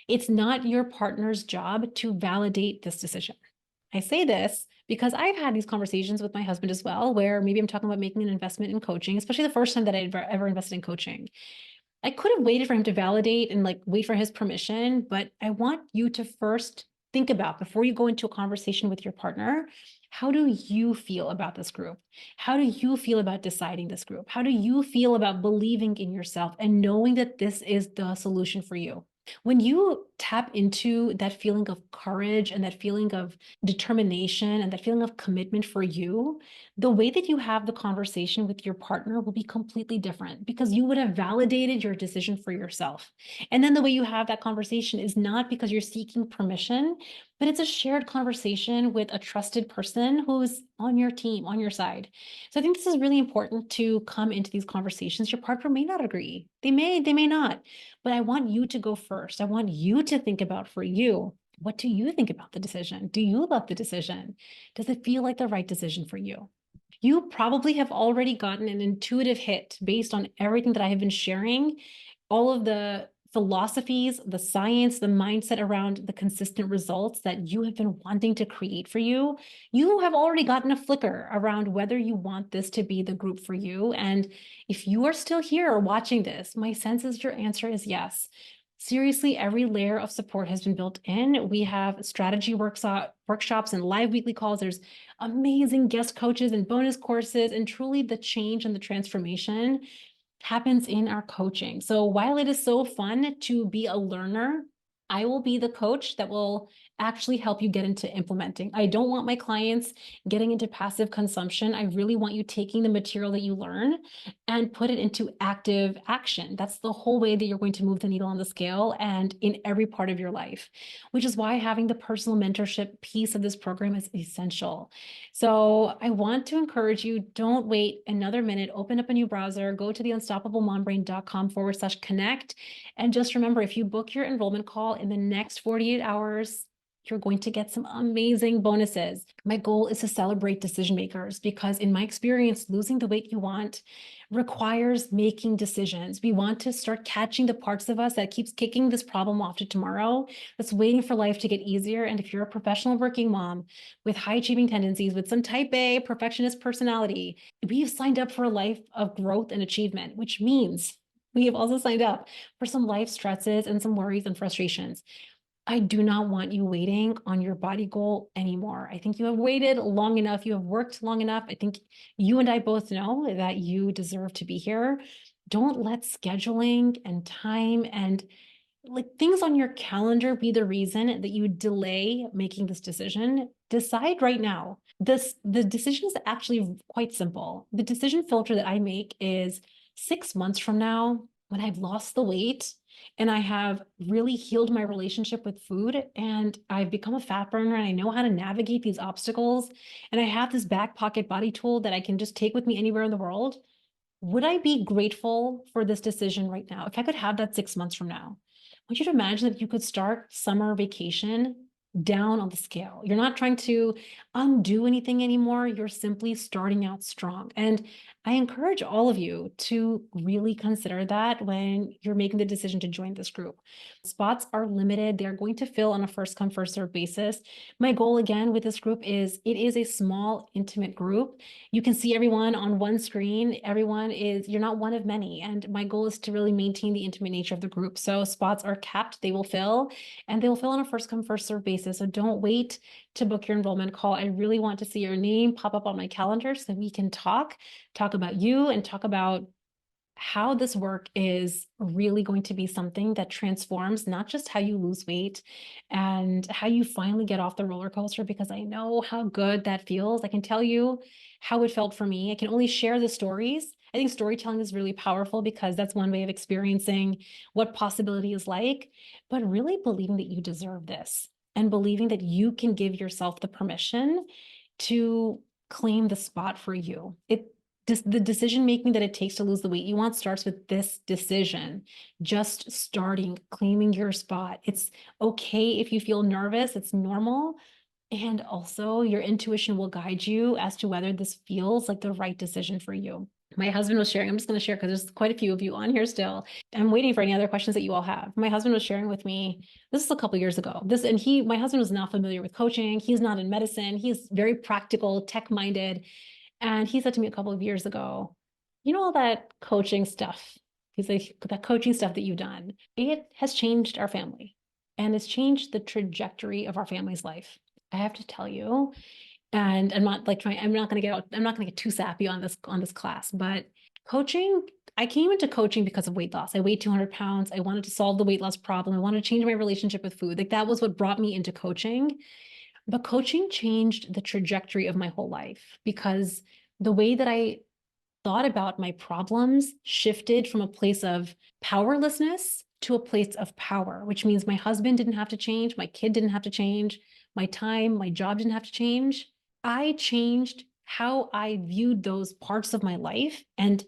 It's not your partner's job to validate this decision. I say this because I've had these conversations with my husband as well, where maybe I'm talking about making an investment in coaching, especially the first time that I'd ever invested in coaching. I could have waited for him to validate and like wait for his permission, but I want you to first think about, before you go into a conversation with your partner, how do you feel about this group? How do you feel about deciding this group? How do you feel about believing in yourself and knowing that this is the solution for you? When you tap into that feeling of courage and that feeling of determination and that feeling of commitment for you, the way that you have the conversation with your partner will be completely different because you would have validated your decision for yourself. And then the way you have that conversation is not because you're seeking permission, but it's a shared conversation with a trusted person who's on your team, on your side. So I think this is really important to come into these conversations. Your partner may not agree. They may not, but I want you to go first. I want you to think about for you. What do you think about the decision? Do you love the decision? Does it feel like the right decision for you? You probably have already gotten an intuitive hit based on everything that I have been sharing, all of the philosophies, the science, the mindset around the consistent results that you have been wanting to create for you. You have already gotten a flicker around whether you want this to be the group for you. And if you are still here or watching this, my sense is your answer is yes. Seriously, every layer of support has been built in. We have strategy workshops and live weekly calls. There's amazing guest coaches and bonus courses, and truly the change and the transformation happens in our coaching. So while it is so fun to be a learner, I will be the coach that will actually help you get into implementing. I don't want my clients getting into passive consumption. I really want you taking the material that you learn and put it into active action. That's the whole way that you're going to move the needle on the scale and in every part of your life, which is why having the personal mentorship piece of this program is essential. So I want to encourage you, don't wait another minute, open up a new browser, go to the unstoppablemombrain.com/connect. And just remember, if you book your enrollment call in the next 48 hours, you're going to get some amazing bonuses. My goal is to celebrate decision makers because in my experience, losing the weight you want requires making decisions. We want to start catching the parts of us that keeps kicking this problem off to tomorrow, that's waiting for life to get easier. And if you're a professional working mom with high achieving tendencies, with some type A perfectionist personality, we've signed up for a life of growth and achievement, which means we have also signed up for some life stresses and some worries and frustrations. I do not want you waiting on your body goal anymore. I think you have waited long enough. You have worked long enough. I think you and I both know that you deserve to be here. Don't let scheduling and time and like things on your calendar be the reason that you delay making this decision. Decide right now. The decision is actually quite simple. The decision filter that I make is 6 months from now, when I've lost the weight and I have really healed my relationship with food and I've become a fat burner and I know how to navigate these obstacles and I have this back pocket body tool that I can just take with me anywhere in the world. Would I be grateful for this decision right now? If I could have that 6 months from now, I want you to imagine that you could start summer vacation down on the scale. You're not trying to undo anything anymore. You're simply starting out strong. And I encourage all of you to really consider that when you're making the decision to join this group. Spots are limited. They're going to fill on a first come, first serve basis. My goal again with this group is it is a small, intimate group. You can see everyone on one screen. You're not one of many. And my goal is to really maintain the intimate nature of the group. So spots are capped, they will fill, and they will fill on a first come, first serve basis. So don't wait to book your enrollment call. I really want to see your name pop up on my calendar so that we can talk about you and talk about how this work is really going to be something that transforms not just how you lose weight and how you finally get off the roller coaster, because I know how good that feels. I can tell you how it felt for me. I can only share the stories. I think storytelling is really powerful because that's one way of experiencing what possibility is like, but really believing that you deserve this and believing that you can give yourself the permission to claim the spot for you. The decision making that it takes to lose the weight you want starts with this decision, just starting, claiming your spot. It's okay if you feel nervous, it's normal. And also, your intuition will guide you as to whether this feels like the right decision for you. My husband was sharing, I'm just going to share because there's quite a few of you on here still. I'm waiting for any other questions that you all have. My husband was sharing with me, this is a couple years ago. My husband was not familiar with coaching. He's not in medicine. He's very practical, tech-minded. And he said to me a couple of years ago, you know, all that coaching stuff, he's like, that coaching stuff that you've done, it has changed our family and it's changed the trajectory of our family's life. I have to tell you, and I'm not going to get too sappy on this class, but coaching, I came into coaching because of weight loss. I weighed 200 pounds. I wanted to solve the weight loss problem. I wanted to change my relationship with food. Like that was what brought me into coaching. But coaching changed the trajectory of my whole life because the way that I thought about my problems shifted from a place of powerlessness to a place of power, which means my husband didn't have to change, my kid didn't have to change, my time, my job didn't have to change. I changed how I viewed those parts of my life. And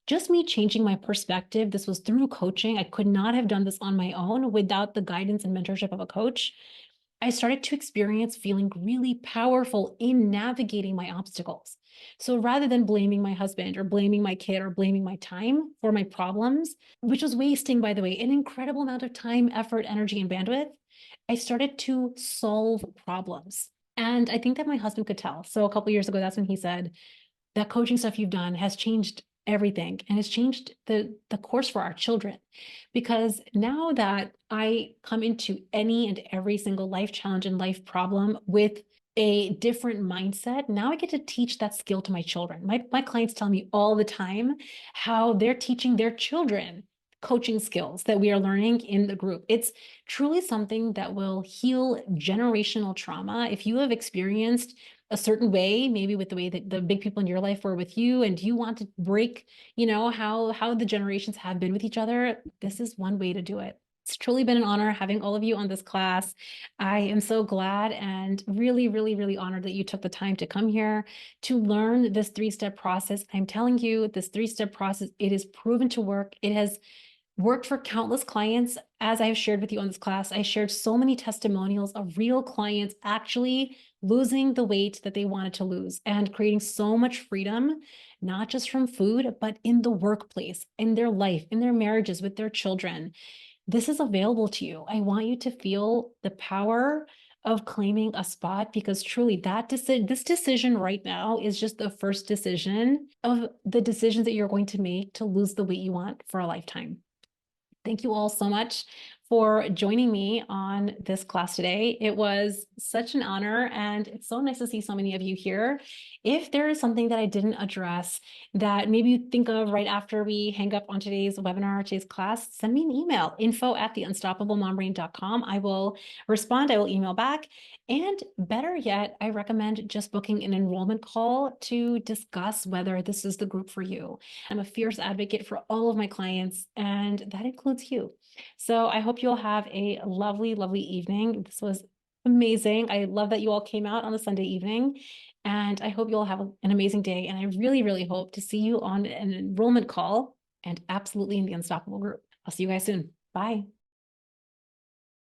just me changing my perspective, this was through coaching. I could not have done this on my own without the guidance and mentorship of a coach. I started to experience feeling really powerful in navigating my obstacles. So rather than blaming my husband or blaming my kid or blaming my time for my problems, which was wasting, by the way, an incredible amount of time, effort, energy, and bandwidth, I started to solve problems. And I think that my husband could tell. So a couple of years ago, that's when he said, that coaching stuff you've done has changed everything and has changed the course for our children. Because now that I come into any and every single life challenge and life problem with a different mindset, now I get to teach that skill to my children. My clients tell me all the time how they're teaching their children coaching skills that we are learning in the group. It's truly something that will heal generational trauma. If you have experienced a certain way, maybe with the way that the big people in your life were with you, and you want to break, how the generations have been with each other, this is one way to do it. It's truly been an honor having all of you on this class. I am so glad and really, really, really honored that you took the time to come here to learn this 3-step process. I'm telling you, this 3-step process, it is proven to work. It has worked for countless clients. As I've shared with you on this class, I shared so many testimonials of real clients actually losing the weight that they wanted to lose and creating so much freedom, not just from food, but in the workplace, in their life, in their marriages, with their children. This is available to you. I want you to feel the power of claiming a spot, because truly this decision right now is just the first decision of the decisions that you're going to make to lose the weight you want for a lifetime. Thank you all so much for joining me on this class today. It was such an honor, and it's so nice to see so many of you here. If there is something that I didn't address that maybe you think of right after we hang up on today's webinar, today's class, send me an email, info@theunstoppablemombrain.com. I will respond, I will email back. And better yet, I recommend just booking an enrollment call to discuss whether this is the group for you. I'm a fierce advocate for all of my clients, and that includes you. So I hope you'll have a lovely, lovely evening. This was amazing. I love that you all came out on a Sunday evening, and I hope you'll have an amazing day. And I really, really hope to see you on an enrollment call and absolutely in the Unstoppable group. I'll see you guys soon. Bye.